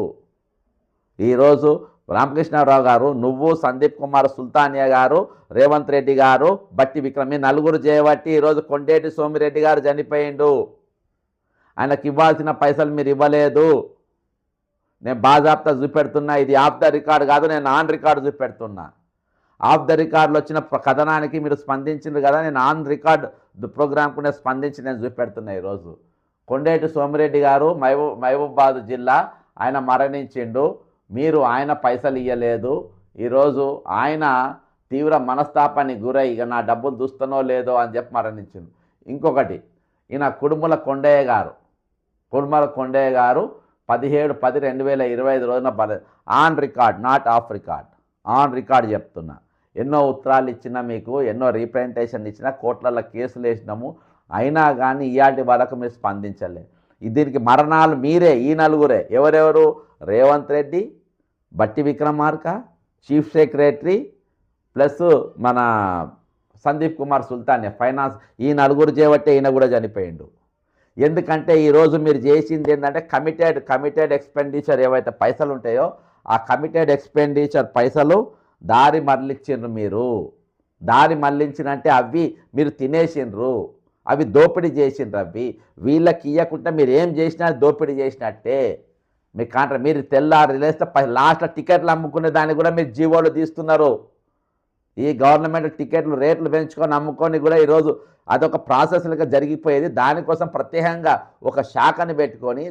ఈరోజు రామకృష్ణారావు గారు, నువ్వు, సందీప్ కుమార్ సుల్తానియా గారు, రేవంత్ రెడ్డి గారు, బట్టి విక్రమ్, నలుగురు చేయబట్టి ఈరోజు కొండేటి సోమిరెడ్డి గారు చనిపోయిండు. ఆయనకు ఇవ్వాల్సిన పైసలు మీరు ఇవ్వలేదు. నేను బాజాబ్తా చూపెడుతున్నా. ఇది ఆఫ్ ద రికార్డు కాదు, నేను ఆన్ రికార్డు చూపెడుతున్నా. ఆఫ్ ద రికార్డులో వచ్చిన కథనానికి మీరు స్పందించింది కదా, నేను ఆన్ రికార్డ్ ప్రోగ్రామ్కు నేను స్పందించి నేను చూపెడుతున్నా. ఈరోజు కొండేటి సోమిరెడ్డి గారు మహబూబాబాద్ జిల్లా ఆయన మరణించిండు. మీరు ఆయన పైసలు ఇవ్వలేదు. ఈరోజు ఆయన తీవ్ర మనస్తాపానికి గురై ఇక నా డబ్బులు చూస్తానో లేదో అని చెప్పి మరణించిండు. ఇంకొకటి, ఈయన కుడుముల కొండయ్య గారు 17/10/2025 రోజున on record, not of record, on record చెప్తున్నా. ఎన్నో ఉత్తరాలు ఇచ్చినా, మీకు ఎన్నో రీప్రజెంటేషన్ ఇచ్చినా, కోర్టులలో కేసులు వేసినాము, అయినా కానీ ఇయాటి వరకు మీరు స్పందించలేదు. దీనికి మరణాలు మీరే, ఈ నలుగురే. ఎవరెవరు? రేవంత్ రెడ్డి, బట్టి విక్రమార్క, చీఫ్ సెక్రటరీ ప్లస్ మన సందీప్ కుమార్ సుల్తానియా ఫైనాన్స్. ఈ నలుగురు చేయబట్టే ఈయన కూడా చనిపోయిండు. ఎందుకంటే ఈరోజు మీరు చేసింది ఏంటంటే కమిటెడ్ ఎక్స్పెండిచర్ ఏవైతే పైసలు ఉంటాయో ఆ కమిటెడ్ ఎక్స్పెండిచర్ పైసలు దారి మరలించిండ్రు. మీరు దారి మరలించినంటే అవి మీరు తినేసిండ్రు, అవి దోపిడీ చేసిండ్రు. అవి వీళ్ళకి ఇవ్వకుండా మీరు ఏం చేసినా దోపిడీ చేసినట్టే. మీ మీరు తెల్లారి లేస్తే లాస్ట్లో టికెట్లు అమ్ముకునే దాన్ని కూడా మీరు జీవోలు తీస్తున్నారు. ఈ గవర్నమెంట్ టికెట్లు రేట్లు పెంచుకొని అమ్ముకొని కూడా ఈరోజు అదొక ప్రాసెస్లుగా జరిగిపోయేది. దానికోసం ప్రత్యేకంగా ఒక శాఖని పెట్టుకొని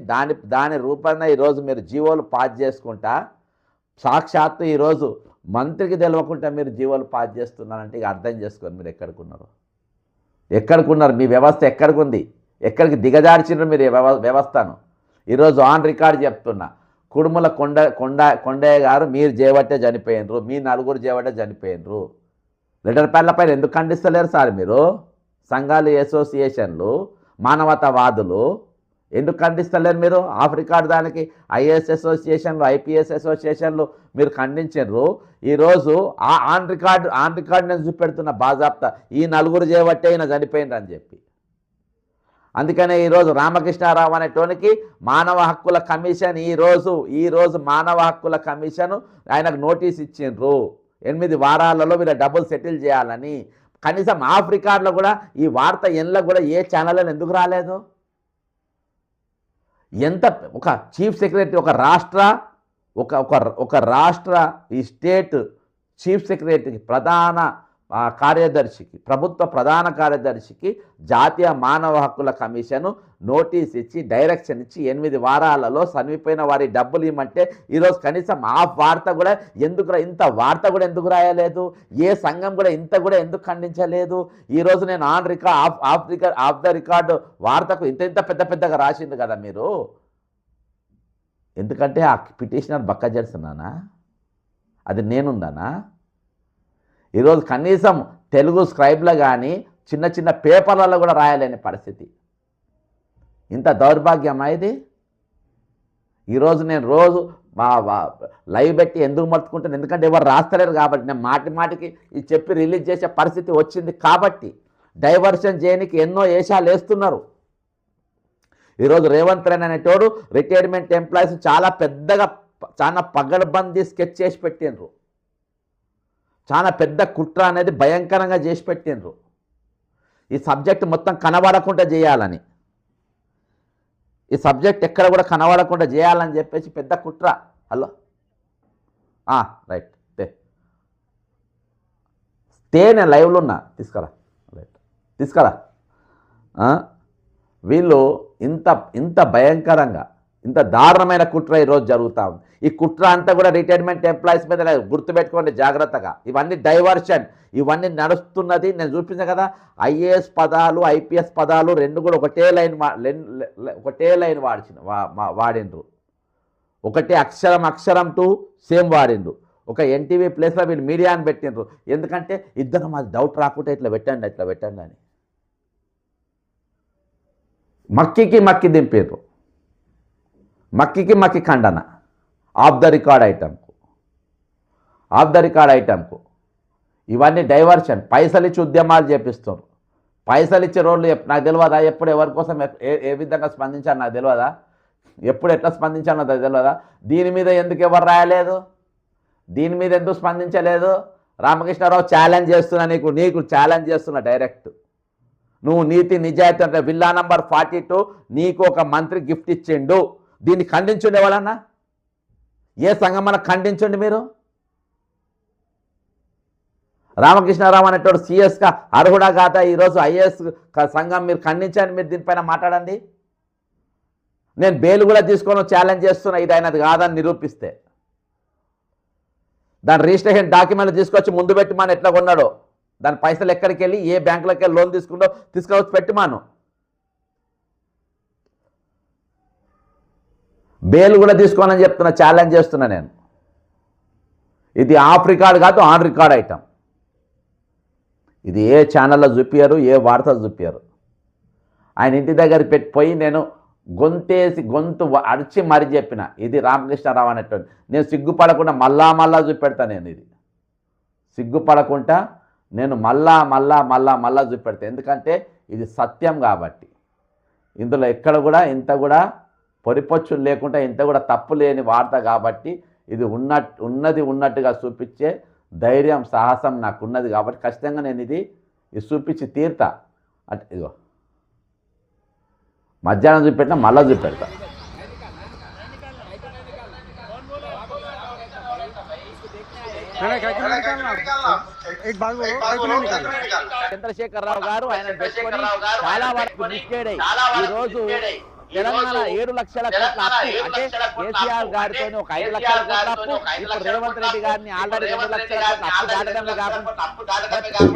దాని రూపాన ఈరోజు మీరు జీవోలు పాస్ చేసుకుంటా సాక్షాత్తు ఈరోజు మంత్రికి తెలియకుండా మీరు జీవోలు పాస్ చేస్తున్నారంటే ఇక అర్థం చేసుకోండి మీరు ఎక్కడికున్నారు మీ వ్యవస్థ ఎక్కడికి ఎక్కడికి దిగజార్చినారు మీరు వ్యవస్థను. ఈరోజు ఆన్ రికార్డ్ చెప్తున్నా, కుడుముల కొండయ్య గారు మీరు చేయబట్టే చనిపోయినరు, మీ నలుగురు చేయబట్టే చనిపోయినరు. లెటర్ ప్యాడ్ల పైన ఎందుకు ఖండిస్తలేరు సార్ మీరు? సంఘాలు, అసోసియేషన్లు, మానవతావాదులు ఎందుకు ఖండిస్తలేరు మీరు? ఆఫ్ రికార్డ్ దానికి ఐఏఎస్ అసోసియేషన్లు, ఐపీఎస్ అసోసియేషన్లు మీరు ఖండించారు. ఈరోజు ఆన్ రికార్డ్ నేను చూపెడుతున్న బాజాప్తా, ఈ నలుగురు చేయబట్టే ఈయన చనిపోయింది అని చెప్పి. అందుకనే ఈరోజు రామకృష్ణారావు అనేటోనికి మానవ హక్కుల కమిషన్ ఈరోజు మానవ హక్కుల కమిషన్ ఆయనకు నోటీస్ ఇచ్చిండ్రు 8 వారాలలో వీళ్ళ డబ్బులు సెటిల్ చేయాలని. కనీసం ఆఫ్ రికార్డులో కూడా ఈ వార్త ఎన్లో కూడా ఏ ఛానల్లో ఎందుకు రాలేదు? ఎంత ఒక చీఫ్ సెక్రటరీ, ఒక రాష్ట్ర ఈ స్టేట్ చీఫ్ సెక్రటరీకి, ప్రధాన కార్యదర్శికి, ప్రభుత్వ ప్రధాన కార్యదర్శికి జాతీయ మానవ హక్కుల కమిషను నోటీస్ ఇచ్చి డైరెక్షన్ ఇచ్చి 8 వారాలలో చనిపోయిన వారి డబ్బులు ఇవ్వమంటే ఈరోజు కనీసం ఆ వార్త కూడా ఇంత వార్త కూడా ఎందుకు రాయలేదు? ఏ సంఘం కూడా ఎందుకు ఖండించలేదు? ఈరోజు నేను ఆఫ్ ద రికార్డు వార్తకు ఇంత పెద్దగా రాసింది కదా మీరు. ఎందుకంటే ఆ పిటిషనర్ బక్క చేస్తున్నానా? అది నేనుందానా? ఈరోజు కనీసం తెలుగు స్క్రైబ్లో కానీ చిన్న పేపర్లలో కూడా రాయలేని పరిస్థితి. ఇంత దౌర్భాగ్యమా ఇది? ఈరోజు నేను రోజు లైవ్ పెట్టి ఎందుకు మర్చుకుంటాను? ఎందుకంటే ఎవరు రాస్తలేరు కాబట్టి. నేను మాటికి ఇది చెప్పి రిలీజ్ చేసే పరిస్థితి వచ్చింది కాబట్టి డైవర్షన్ చేయడానికి ఎన్నో వేషాలు వేస్తున్నారు. ఈరోజు రేవంత్ రెడ్డి అనేటోడు రిటైర్మెంట్ ఎంప్లాయీస్ చాలా పగడ్బందీ స్కెచ్ చేసి పెట్టిండ్రు. చాలా పెద్ద కుట్ర అనేది భయంకరంగా చేసి పెట్టిండ్రు. ఈ సబ్జెక్ట్ మొత్తం కనబడకుండా చేయాలని, ఈ సబ్జెక్ట్ ఎక్కడ కూడా కనబడకుండా చేయాలని చెప్పేసి పెద్ద కుట్ర. హలో రైట్ నేను లైవ్లో ఉన్నా, తీసుకురా రైట్ తీసుకురా. వీళ్ళు ఇంత భయంకరంగా ఇంత దారుణమైన కుట్ర ఈరోజు జరుగుతూ ఉంది. ఈ కుట్ర అంతా కూడా రిటైర్మెంట్ ఎంప్లాయీస్ మీద లేదు. గుర్తుపెట్టుకోండి జాగ్రత్తగా. ఇవన్నీ డైవర్షన్, ఇవన్నీ నడుస్తున్నది. నేను చూపించాను కదా, ఐఏఎస్ పదాలు, ఐపీఎస్ పదాలు రెండు కూడా ఒకటే లైన్ వాడిండ్రు. ఒకటే అక్షరం టు సేమ్ వాడిండ్రు. ఒక ఎన్టీవీ ప్లేస్లో వీళ్ళు మీడియాని పెట్టిండ్రు. ఎందుకంటే ఇద్దరు మాది డౌట్ రాకుండా ఇట్లా పెట్టండి అని మక్కి దింపారు. మక్కి ఖండన ఆఫ్ ద రికార్డ్ ఐటమ్కు ఇవన్నీ డైవర్షన్. పైసలు ఇచ్చి ఉద్యమాలు చేపిస్తారు. పైసలు ఇచ్చే రోడ్లు నాకు తెలియదా? ఎప్పుడు ఎవరి కోసం ఏ విధంగా స్పందించాను నాకు తెలియదా? ఎప్పుడు ఎట్లా స్పందించాను నాకు తెలియదా? దీని మీద ఎందుకు ఎవరు రాయలేదు? దీని మీద ఎందుకు స్పందించలేదు? రామకృష్ణారావు ఛాలెంజ్ చేస్తున్నా, నీకు ఛాలెంజ్ చేస్తున్నా డైరెక్ట్. నువ్వు నీతి నిజాయితీ అంటే విల్లా నంబర్ 42 నీకు ఒక మంత్రి గిఫ్ట్ ఇచ్చిండు. దీన్ని ఖండించండి. ఎవరన్నా ఏ సంఘం అన్న ఖండించండి మీరు. రామకృష్ణారావు అనేటోడు సిఎస్గా అర్హుడా కాదా? ఈరోజు ఐఏఎస్ సంఘం మీరు ఖండించండి. మీరు దీనిపైన మాట్లాడండి. నేను బెయిల్ కూడా తీసుకొని ఛాలెంజ్ చేస్తున్నా, ఇది అయినది కాదని నిరూపిస్తే. దాని రిజిస్ట్రేషన్ డాక్యుమెంట్లు తీసుకొచ్చి ముందు పెట్టిమాను. ఎట్లా కొన్నాడో దాని పైసలు ఎక్కడికి వెళ్ళి ఏ బ్యాంకులోకి వెళ్ళి లోన్ తీసుకొచ్చి పెట్టిమాను. బెయిల్ కూడా తీసుకోవాలని చెప్తున్నా, ఛాలెంజ్ చేస్తున్నా నేను. ఇది ఆఫ్ రికార్డ్ కాదు, ఆన్ రికార్డ్ ఐటమ్. ఇది ఏ ఛానల్లో చూపించారు, ఏ వార్తలు చూపించారు. ఆయన ఇంటి దగ్గరికి పెట్టిపోయి నేను గొంతు అరిచి మరీ చెప్పిన, ఇది రామకృష్ణారావు అనేటువంటి. నేను సిగ్గుపడకుండా మళ్ళా చూపెడతా. నేను ఇది సిగ్గుపడకుండా నేను మళ్ళా చూపెడతా. ఎందుకంటే ఇది సత్యం కాబట్టి. ఇందులో ఎక్కడ కూడా ఇంత కూడా పొరిపొచ్చులు లేకుండా ఇంత కూడా తప్పు లేని వార్త కాబట్టి ఇది ఉన్నట్టుగా చూపించే ధైర్యం, సాహసం నాకున్నది కాబట్టి ఖచ్చితంగా నేను ఇది చూపించి తీరుతా. అంటే ఇదిగో మధ్యాహ్నం చూపెట్టినా మళ్ళా చూపెడతా. చంద్రశేఖరరావు గారు ఆయన పెట్టుకొని చాలా వరకు మిస్గైడ్ అయ్యి ఈరోజు తెలంగాణ 7 లక్షల కోట్ల అప్పు అంటే కేసీఆర్ గారితో ఒక 5 లక్షల కోట్ల అప్పు, ఇప్పుడు రేవంత్ రెడ్డి గారిని ఆల్రెడీ 2 లక్షల కోట్ల అప్పు దాటడమే కాకుండా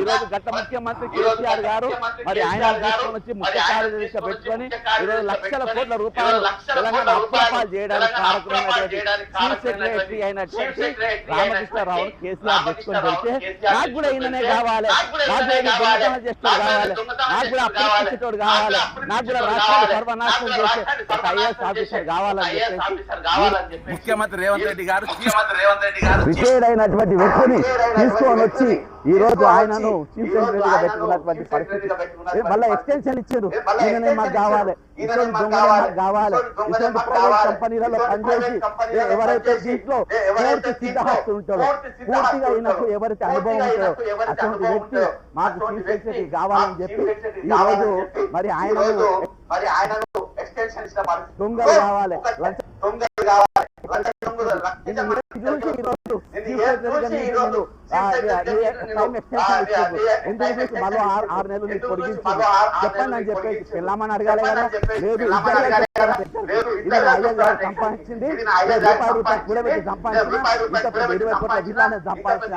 ఈరోజు గత ముఖ్యమంత్రి కేసీఆర్ గారు మరి ఆయన తీసుకొని వచ్చి ముఖ్య కార్యదర్శిగా పెట్టుకొని ఈరోజు లక్షల కోట్ల రూపాయలు తెలంగాణ అప్పాలు చేయడానికి కారకులైనటువంటి చీఫ్ సెక్రటరీ అయినటువంటి రామకృష్ణారావును కేసీఆర్ తెచ్చుకొని వెళ్తే నాకు కూడా ఈయననే కావాలి, నాకు కూడా దొంగతనం చేసేటోడు కావాలి, నాకు కూడా అప్పు ఇచ్చేటోడు కావాలి, నాకు కూడా రాష్ట్రాన్ని సర్వనాశనం చేసే ఒక ఐఏఎస్ ఆఫీసర్ కావాలని చెప్పేసి ముఖ్యమంత్రి రేవంత్ రెడ్డి గారు రిటైర్డ్ అయినటువంటి వ్యక్తిని తీసుకొని వచ్చి ఈ రోజు ఆయనను చీఫ్ సెక్రటరీగా పెట్టుకున్నటువంటి పరిస్థితి. మళ్ళీ ఎక్స్టెన్షన్ ఇచ్చారు, ఈయననే మాకు కావాలి, ఇటువంటి దొంగలే మాకు కావాలి, ఇటువంటి ప్రైవేట్ కంపెనీలలో పనిచేసి ఎవరైతే దీంట్లో పూర్తి సిద్ధహస్తు ఉంటాడో, పూర్తిగా ఈయనకు ఎవరైతే అనుభవం ఉంటాడో అటువంటి వ్యక్తి మాకు చీఫ్ సెక్రటరీ కావాలని చెప్పి ఈ రోజు మరి ఆయనను దొంగలు కావాలి, ఎందుకు మరో 6 నెలలు నీకు పొడిగించి చెప్పండి అని చెప్పేసి పిల్లమని అడగాలి కదా. లేదు ఇది అయ్యగారు సంపాదించింది, రూపాయలు కూడబెట్టి సంపాదించిన ఇంత 20 కోట్ల జిల్లానే సంపాదించిన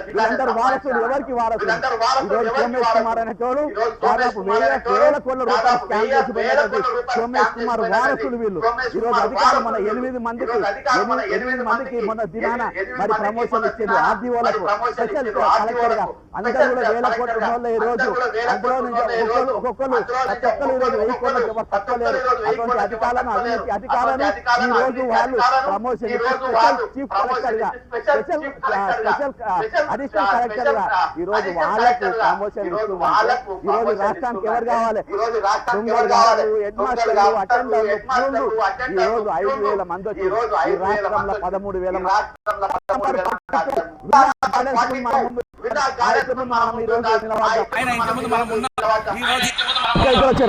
వీళ్ళందరూ వారసులు. ఎవరికి వారసులు? ఈరోజు సోమేష్ కుమార్ అనేటోడు దాదాపు వేల కోట్ల రూపాయలు స్కామ్ చేసి పోయినటువంటి సోమేష్ కుమార్ వారసులు వీళ్ళు. ఈరోజు అధికారులు మన 8 మందికి మొన్న దినాన మరి ప్రమోషన్ ఇచ్చింది ఆర్డీఓలకు స్పెషల్ కలెక్టర్ గా. అందరూ కూడా వేల కోట్ల ఉన్నోళ్ళే ఈ రోజు. అందులో నుంచి ఒక్కొక్కరు ఈ రోజు 1000 కోట్లకు ఎవరు తక్కువలేరు. అటువంటి అధికారులను అవినీతి అధికారులను ఈ రోజు వాళ్ళు ప్రమోషన్ స్పెషల్ చీఫ్ కలెక్టర్ గా, స్పెషల్ అడిషనల్ కలెక్టర్ గా ఈ రోజు వాళ్ళకు ప్రమోషన్ ఇస్తున్నారు. ఈ రోజు రాష్ట్రానికి ఎవరు కావాలి? దొంగలు కావాలి, హెడ్ మాస్టర్లు, అటెండర్లు, ప్యూన్లు. ఈ రోజు 5000 మంది వచ్చి ఈ రాష్ట్రంలో 13,000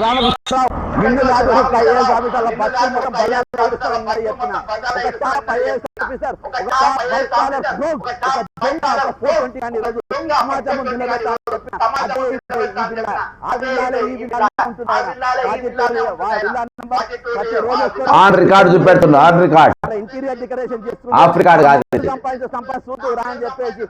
రామకృష్ణరావు నిన్ను జాబితాలో బస్సు మొత్తం బయ్యాలి చెప్పిన ఒక ఐఏఎస్ ఆఫీసర్ సమాజం నిలబెట్టాలని చెప్పిన ఆ జిల్లాలో ఈ జిల్లా ఆన్ రికార్డు చూపెడుతున్నా, ఆన్ రికార్డ్ ఇంటీరియర్ డెకరేషన్ సంపాదించు అని చెప్పేసి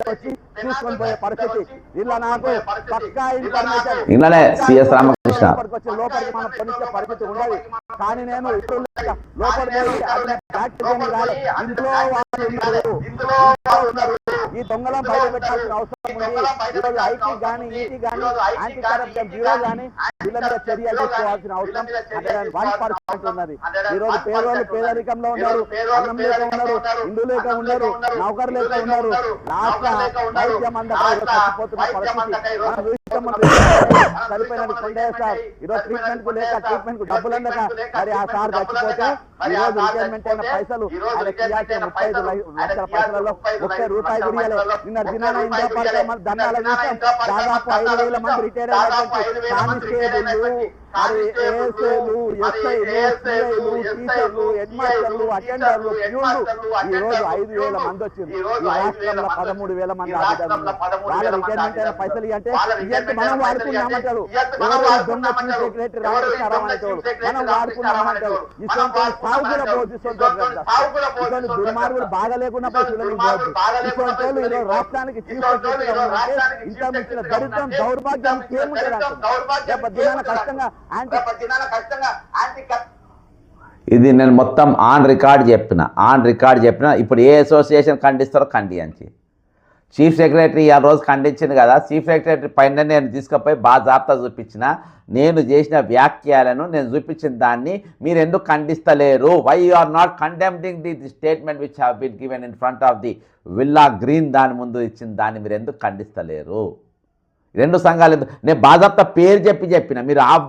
వచ్చి తీసుకొని పోయే పరిస్థితి. ఇలా నాకు పక్కా ఇన్ఫర్మేషన్ ఇలానే సిఎస్ రామకృష్ణ లోపలికి మనం పొందే పరిస్థితి ఉండదు. కానీ నేను లోపలికి ఇంట్లో ఈ దొంగలను బయట పెట్టాల్సిన అవసరం ఉంది. ఈరోజు ఐటీ కానీ ఈటీ కానీ యాంటీ కరప్షన్ బ్యూరో కానీ వీళ్ళ మీద చర్యలు తీసుకోవాల్సిన అవసరం 100% ఉన్నది. ఈ రోజు పేదవాళ్ళు పేదరికంలో ఉన్నారు, అన్నం లేక ఉన్నారు, ఇండ్లు లేక ఉన్నారు, నౌకరు లేక ఉన్నారు, రాష్ట్ర వైద్యం అందక చచ్చిపోతున్న పరిస్థితి. సరిపోయినట్టు కొండే సార్ ఈరోజు ట్రీట్మెంట్ కు లేక ట్రీట్మెంట్ కు డబ్బులు అందక మరి ఆ సార్ చచ్చిపోతే ఈ రోజు రిటైర్మెంట్ అయిన పైసలు ఆయనకి 35 లక్షల పైసలలో ₹1 గురియలే. నిన్న దినాన ఇండియా పార్టీ ధర్నాల చూసాం. దాదాపు 5,000 మంది రిటైర్ అయినటువంటి కానిస్టేబుల్లు, మరి ఏఎస్ఐలు, ఎస్ఐలు, సిఐలు, టీచర్లు, హెడ్ మాస్టర్లు, అటెండర్లు, ప్యూన్లు ఈ రోజు 5,000 మంది వచ్చింది. ఈ రాష్ట్రంలో 13,000 మంది అధికారులు. వాళ్ళ రిటైర్మెంట్ అయిన పైసలు అంటే ఇయ్యంటే మనం వాడుకున్నామంటారు. ఎవరు దొంగ చీఫ్ సెక్రటరీ రామకృష్ణారావు అనేటోడు మనం వాడుకున్నామంటారు. ఇటువంటి సాగు కూడా పోవచ్చు, ఇటువంటి దుర్మార్గులు బాగా లేకుండా పైసలు పోవచ్చు. ఇటువంటి వాళ్ళు ఈరోజు రాష్ట్రానికి చీఫ్ సెక్రటరీ ఉంటే ఇంత మించిన దరిద్రం దౌర్భాగ్యం ఏముంటారు? కష్టంగా ఇది నేను మొత్తం ఆన్ రికార్డ్ చెప్పిన. ఇప్పుడు ఏ అసోసియేషన్ ఖండిస్తారో ఖండించి చీఫ్ సెక్రటరీ ఆ రోజు ఖండించింది కదా, చీఫ్ సెక్రటరీ పైన నేను తీసుకుపోయి బాజాప్తా చూపించిన, నేను చేసిన వ్యాఖ్యలను నేను చూపించిన దాన్ని మీరు ఎందుకు ఖండిస్తలేరు? Why you are not condemning the statement which have been given in front of the villa green దాని ముందు ఇచ్చిన దాన్ని మీరు ఎందుకు ఖండిస్తలేరు? 2 సంఘాలు నేను బాజాప్తా పేరు చెప్పిన మీరు ఆఫ్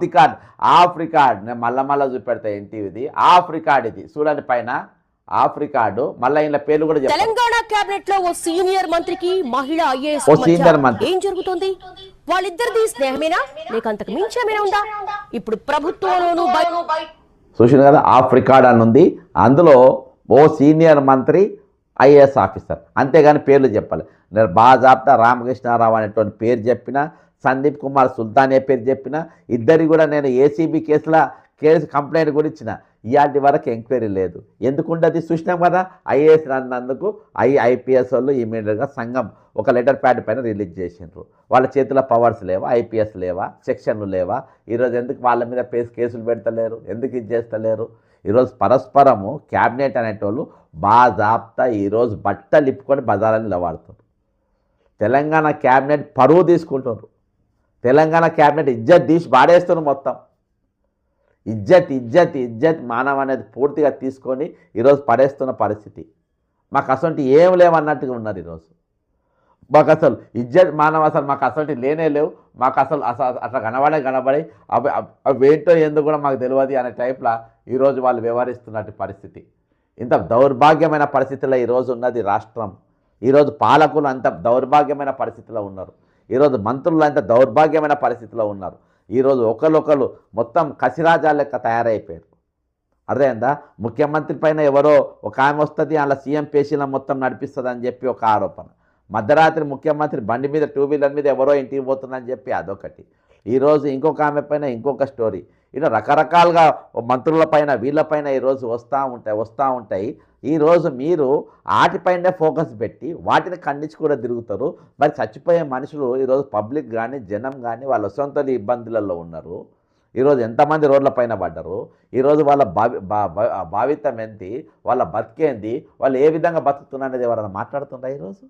రికార్డ్ నేను మళ్ళా చూపెడతా ఎన్టీవీది ఆఫ్ రికార్డ్. ఇది చూడండి పైన ఆఫ్ రికార్డు. మళ్ళీ ఇలా పేర్లు కూడా తెలంగాణ కేబినెట్ లో ఓ సీనియర్ మంత్రికి మహిళా ఐఏఎస్ ఏం జరుగుతుంది? వాళ్ళిద్దరిది స్నేహమేనా లేక అంతకు మించేమైనా ఉందా? ఇప్పుడు ప్రభుత్వంలోనూ చూసిన కదా ఆఫ్ రికార్డ్ అని ఉంది. అందులో ఓ సీనియర్ మంత్రి ఐఏఎస్ ఆఫీసర్, అంతేగాని పేర్లు చెప్పాలి. నేను బాజాప్తా రామకృష్ణారావు అనేటువంటి పేరు చెప్పిన, సందీప్ కుమార్ సుల్తాన్ ఏ పేరు చెప్పిన, ఇద్దరి కూడా నేను ఏసీబీ కేసుల కేసు కంప్లైంట్ కూడా ఇచ్చిన, ఇవాటి వరకు ఎంక్వైరీ లేదు. ఎందుకుండది చూసినాం కదా. ఐఏఎస్ అన్నందుకు ఐపీఎస్ వాళ్ళు ఇమీడియట్గా సంఘం ఒక లెటర్ ప్యాడ్ పైన రిలీజ్ చేసిండ్రు. వాళ్ళ చేతిలో పవర్స్ లేవా, ఐపీఎస్ లేవా, సెక్షన్లు లేవా? ఈరోజు ఎందుకు వాళ్ళ మీద కేసులు పెడతలేరు, ఎందుకు ఇది చేస్తలేరు? ఈరోజు పరస్పరము క్యాబినెట్ అనేటోళ్ళు బాజాప్తా ఈరోజు బట్టలు ఇప్పుకొని బజార్ని నిలబడుతారు. తెలంగాణ క్యాబినెట్ పరువు తీసుకుంటున్నారు. తెలంగాణ క్యాబినెట్ ఇజ్జత్ తీసి పాడేస్తున్నారు. మొత్తం ఇజ్జత్ మానవ అనేది పూర్తిగా తీసుకొని ఈరోజు పడేస్తున్న పరిస్థితి. మాకు అసలు ఏం లేవన్నట్టుగా ఉన్నారు ఈరోజు. మాకు అసలు ఇజ్జత్ మానవ అసలు మాకు అసలు లేనే లేవు. మాకు అసలు అట్లా కనబడి అవి ఏంటో ఎందుకు కూడా మాకు తెలియదు అనే టైప్లో ఈరోజు వాళ్ళు వ్యవహరిస్తున్నట్టు పరిస్థితి. ఇంత దౌర్భాగ్యమైన పరిస్థితిలో ఈరోజు ఉన్నది రాష్ట్రం. ఈరోజు పాలకులు అంత దౌర్భాగ్యమైన పరిస్థితిలో ఉన్నారు. ఈరోజు మంత్రులు అంత దౌర్భాగ్యమైన పరిస్థితిలో ఉన్నారు. ఈరోజు ఒకరు మొత్తం కసిరాజాల లెక్క తయారైపోయారు. అర్థమైందా? ముఖ్యమంత్రి పైన ఎవరో ఒక ఆమె వస్తుంది, అలా సీఎం పేషీలను మొత్తం నడిపిస్తుంది అని చెప్పి ఒక ఆరోపణ. మధ్యరాత్రి ముఖ్యమంత్రి బండి మీద 2 వీలర్ మీద ఎవరో ఇంటికి పోతుందని చెప్పి అదొకటి. ఈరోజు ఇంకొక ఆమె పైన ఇంకొక స్టోరీ. ఇలా రకరకాలుగా మంత్రుల పైన వీళ్ళపైన ఈరోజు వస్తూ ఉంటాయి. ఈరోజు మీరు వాటిపైనే ఫోకస్ పెట్టి వాటిని ఖండించి కూడా తిరుగుతారు. మరి చచ్చిపోయే మనుషులు ఈరోజు పబ్లిక్ కానీ జనం కానీ వాళ్ళ సొంత ఇబ్బందులలో ఉన్నారు. ఈరోజు ఎంతమంది రోడ్ల పైన పడ్డారు. ఈరోజు వాళ్ళ భావితం ఏంటి, వాళ్ళ బతికేంది, వాళ్ళు ఏ విధంగా బతుకుతున్నా అనేది ఎవరైనా మాట్లాడుతుండ్రా? ఈరోజు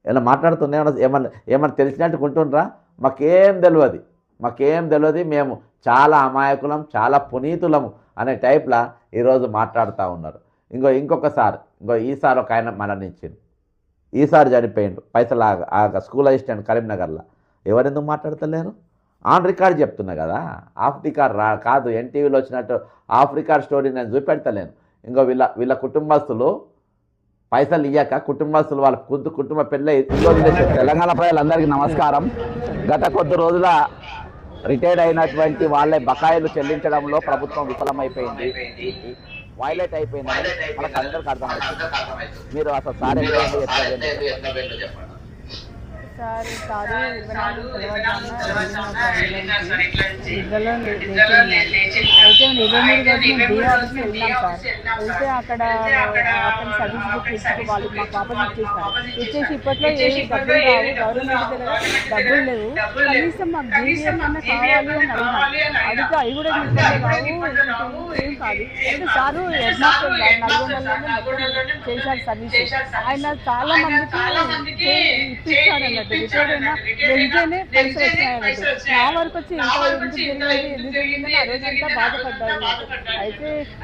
ఏమైనా మాట్లాడుతున్నా? ఏమన్నా తెలిసినట్టు ఉంటుండ్రా? మాకేం తెలియదు, మేము చాలా అమాయకులం, చాలా పునీతులము అనే టైప్లో ఈరోజు మాట్లాడుతూ ఉన్నారు. ఇంకొకసారి ఈసారి ఒక ఆయన మరణించిండు, ఈసారి చనిపోయిండు. పైసలు స్కూల్ అసిస్టెంట్ కరీంనగర్లో. ఎవరెందుకు మాట్లాడతలేరు? ఆన్ రికార్డ్ చెప్తున్నా కదా, ఆఫ్ రికార్డ్ కాదు. ఎన్టీవీలో వచ్చినట్టు ఆఫ్ రికార్డ్ స్టోరీ నేను చూపెడతలేను. వీళ్ళ కుటుంబస్తులు పైసలు ఇయ్యాక కుటుంబస్తులు వాళ్ళ కుటుంబ పెళ్ళి. తెలంగాణ ప్రజలందరికీ నమస్కారం. గత కొద్ది రోజుల రిటైర్డ్ అయినటువంటి వాళ్ళ బకాయిలు చెల్లించడంలో ప్రభుత్వం విఫలమైపోయింది, వైలేట్ అయిపోయిందని మనకు అందరికీ అర్థమవుతుంది. మీరు అసలు సార్ వెళ్తే అక్కడ అతను సర్వీస్ బుక్ ఇచ్చి వాళ్ళు మాకు ఆపోజిట్ చేస్తారు. ఇచ్చేసి ఇప్పట్లో ఏ డబ్బులు రావు, గవర్నమెంట్ డబ్బులు లేవు, కనీసం మాకు జీవీఎం అన్న కావాలి అని అడిగితే అవి కూడా రావు, ఏం కాదు. అంటే సారు హెడ్ మాస్టర్ నల్గొండలోనే చేశారు సర్వీస్. ఆయన చాలా మందికి ఇప్పించారు అన్నట్టు. రిటైర్డ్ అయినా వెళ్తేనే పైసలు వచ్చినాయన్నట్టు. నా వరకు వచ్చి ఎందుకు జరిగిందని ఆ రోజంతా బాధపడ్డారు.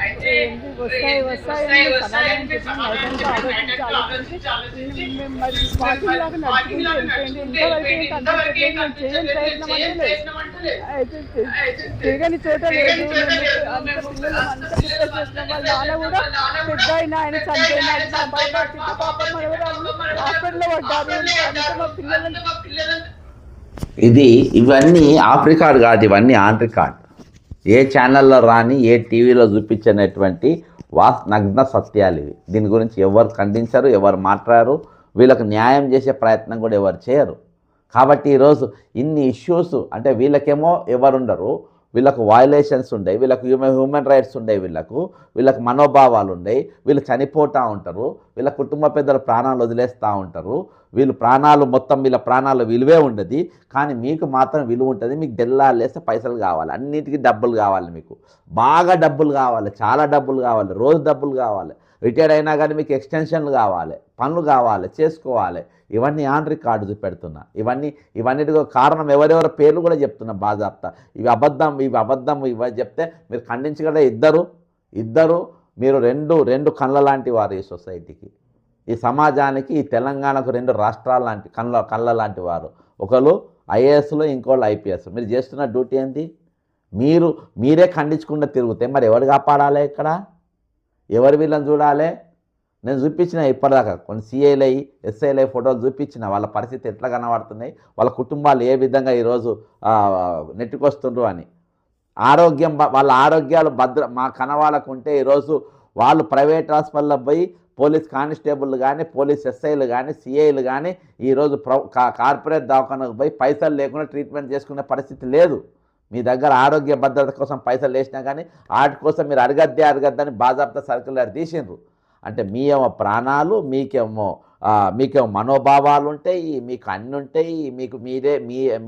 అయితే వస్తాయని సమాధానం చెప్పిన నైతంతా ఆలోచించి మరి పార్టీ లాగా నడుచుకుంటూ వెళ్ళిపోయింది. ఇంతవరకు ఏంటి అందరూ చేయని ప్రయత్నం అనేది అయితే తిరగని చోట లేదు. అంత పిల్లలు అంత పిల్లలు చేసిన వాళ్ళ నాన్న కూడా పెద్ద అయినా ఆయన చనిపోయినాడు. మా బాబా చిన్న పాప హాస్పిటల్లో పడ్డారు. అంత మా పిల్లలను ఇవన్నీ ఆఫ్ రికార్డ్ కాదు, ఇవన్నీ ఆన్ రికార్డ్. ఏ ఛానల్లో రాని, ఏ టీవీలో చూపించినటువంటి నగ్న సత్యాలు ఇవి. దీని గురించి ఎవరు ఖండించరు, ఎవరు మాట్లాడరు, వీళ్ళకు న్యాయం చేసే ప్రయత్నం కూడా ఎవరు చేయరు. కాబట్టి ఈరోజు ఇన్ని ఇష్యూస్ అంటే వీళ్ళకేమో ఎవరుండరు, వీళ్ళకు వయలేషన్స్ ఉండయి, వీళ్ళకు హ్యూమన్ రైట్స్ ఉండయి, వీళ్ళకు మనోభావాలు ఉండయి, వీళ్ళు చనిపోతూ ఉంటారు, వీళ్ళ కుటుంబ పెద్దల ప్రాణాలు వదిలేస్తూ ఉంటారు, వీళ్ళ ప్రాణాలు విలువే ఉండదు. కానీ మీకు మాత్రం విలువ ఉంటుంది. మీకు డెల్లాలు వేస్తే పైసలు కావాలి, అన్నిటికీ డబ్బులు కావాలి, మీకు బాగా డబ్బులు కావాలి, చాలా డబ్బులు కావాలి, రోజు డబ్బులు కావాలి. రిటైర్ అయినా కానీ మీకు ఎక్స్టెన్షన్లు కావాలి, పనులు కావాలి, చేసుకోవాలి. ఇవన్నీ ఆన్ రికార్డు చూపెడుతున్నా. ఇవన్నిటికీ కారణం ఎవరెవరి పేర్లు కూడా చెప్తున్నా బాజాప్తా. ఇవి అబద్ధం ఇవి చెప్తే మీరు ఖండించగల ఇద్దరు మీరు రెండు కళ్ళ లాంటి వారు ఈ సొసైటీకి, ఈ సమాజానికి, ఈ తెలంగాణకు 2 రాష్ట్రాల లాంటి కళ్ళ లాంటి వారు. ఒకరు ఐఏఎస్లో, ఇంకోళ్ళు ఐపీఎస్. మీరు చేస్తున్న డ్యూటీ ఏంటి? మీరే ఖండించకుండా తిరిగితే మరి ఎవరు కాపాడాలి? ఇక్కడ ఎవరు వీళ్ళని చూడాలి? నేను చూపించిన ఇప్పటిదాకా కొన్ని సిఐలై ఎస్ఐలై ఫోటోలు చూపించిన, వాళ్ళ పరిస్థితి ఎట్లా కనబడుతున్నాయి, వాళ్ళ కుటుంబాలు ఏ విధంగా ఈరోజు నెట్టుకొస్తుండ్రు అని. వాళ్ళ ఆరోగ్యాలు మా కనవాళ్ళకు ఉంటే ఈరోజు వాళ్ళు ప్రైవేట్ హాస్పిటల్లో పోయి పోలీస్ కానిస్టేబుల్ కానీ, పోలీస్ ఎస్ఐలు కానీ, సిఐలు కానీ ఈరోజు కార్పొరేట్ దవాఖానకు పోయి పైసలు లేకుండా ట్రీట్మెంట్ చేసుకునే పరిస్థితి లేదు. మీ దగ్గర ఆరోగ్య భద్రత కోసం పైసలు వేసినా కానీ వాటి కోసం మీరు అడగద్దని బాజాబ్తా సర్కులర్ తీసిండ్రు. అంటే మీ ఏమో ప్రాణాలు, మీకేమో మనోభావాలు ఉంటాయి, మీకు అన్నీ ఉంటాయి, మీకు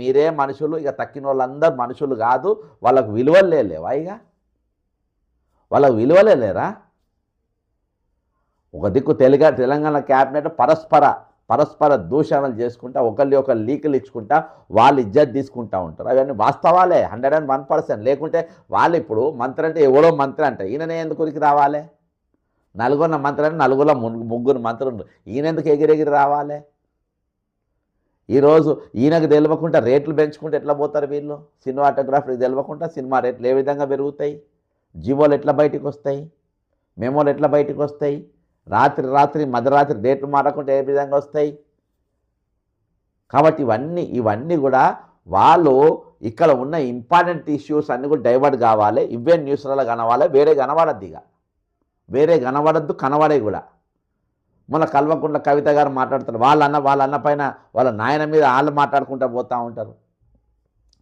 మీరే మనుషులు. ఇక తక్కిన వాళ్ళందరూ మనుషులు కాదు, వాళ్ళకు విలువలు లేవా? ఇక వాళ్ళకు విలువలే లేరా? ఒక దిక్కు తెలంగాణ క్యాబినెట్ పరస్పర దూషణలు చేసుకుంటా, ఒకళ్ళు లీకులు ఇచ్చుకుంటా వాళ్ళు ఇజ్జత్ తీసుకుంటూ ఉంటారు. అవన్నీ వాస్తవాలే 101%. లేకుంటే వాళ్ళు ఇప్పుడు మంత్రి అంటే ఎవడో మంత్రి అంటే ఈయననే ఎందుకు రావాలి? నలుగురు మంత్రి అంటే నలుగురులో ముగ్గురు మంత్రులు, ఈయన ఎందుకు ఎగిరెగిరి రావాలి? ఈరోజు ఈయనకు తెలియకుండా రేట్లు పెంచుకుంటే ఎట్లా పోతారు వీళ్ళు? సినిమాటోగ్రాఫర్కి తెలియకుండా సినిమా రేట్లు ఏ విధంగా పెరుగుతాయి? జీవోలు ఎట్లా బయటకు వస్తాయి? మెమోలు ఎట్లా బయటకు వస్తాయి? రాత్రి మధ్యరాత్రి డేట్లు మారకుండా ఏ విధంగా వస్తాయి? కాబట్టి ఇవన్నీ కూడా వాళ్ళు ఇక్కడ ఉన్న ఇంపార్టెంట్ ఇష్యూస్ అన్నీ కూడా డైవర్ట్ కావాలి. ఇవే న్యూస్లలో కనవాలి, వేరే కనబడద్దు. ఇక వేరే కనబడద్దు, కనబడే కూడా. మన కల్వకుంట్ల కవిత గారు మాట్లాడుతారు, వాళ్ళ అన్న పైన వాళ్ళ నాయన మీద వాళ్ళు మాట్లాడుకుంటూ పోతూ ఉంటారు.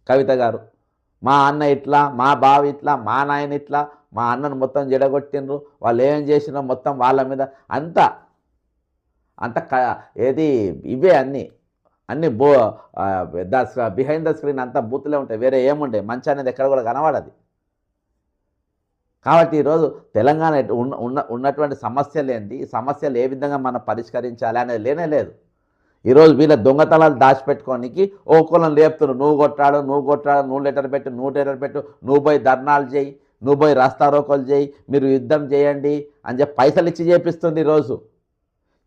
కవిత గారు మా అన్న ఇట్లా, మా బావ ఇట్లా, మా నాయన ఇట్లా, మా అన్నను మొత్తం జడగొట్టిండ్రు, వాళ్ళు ఏం చేసినా మొత్తం వాళ్ళ మీద అంత ఏది ఇవే అన్నీ బిహైండ్ ద స్క్రీన్ అంతా బూతులే ఉంటాయి, వేరే ఏముంటాయి? మంచి అనేది ఎక్కడ కూడా కనబడదు. కాబట్టి ఈరోజు తెలంగాణ ఉన్నటువంటి సమస్యలు ఏంటి, ఈ సమస్యలు ఏ విధంగా మనం పరిష్కరించాలి అనేది లేదు. ఈరోజు వీళ్ళ దొంగతనాలు దాచిపెట్టుకోనికి కులం లేపుతున్నారు, నువ్వు కొట్టాడు, నువ్వు లెటర్ పెట్టు, నువ్వు పోయి ధర్నాలు చేయి, నువ్వు పోయి రాస్తారోకోలు చేయి, మీరు యుద్ధం చేయండి అని చెప్పి పైసలు ఇచ్చి చేపిస్తుంది. ఈరోజు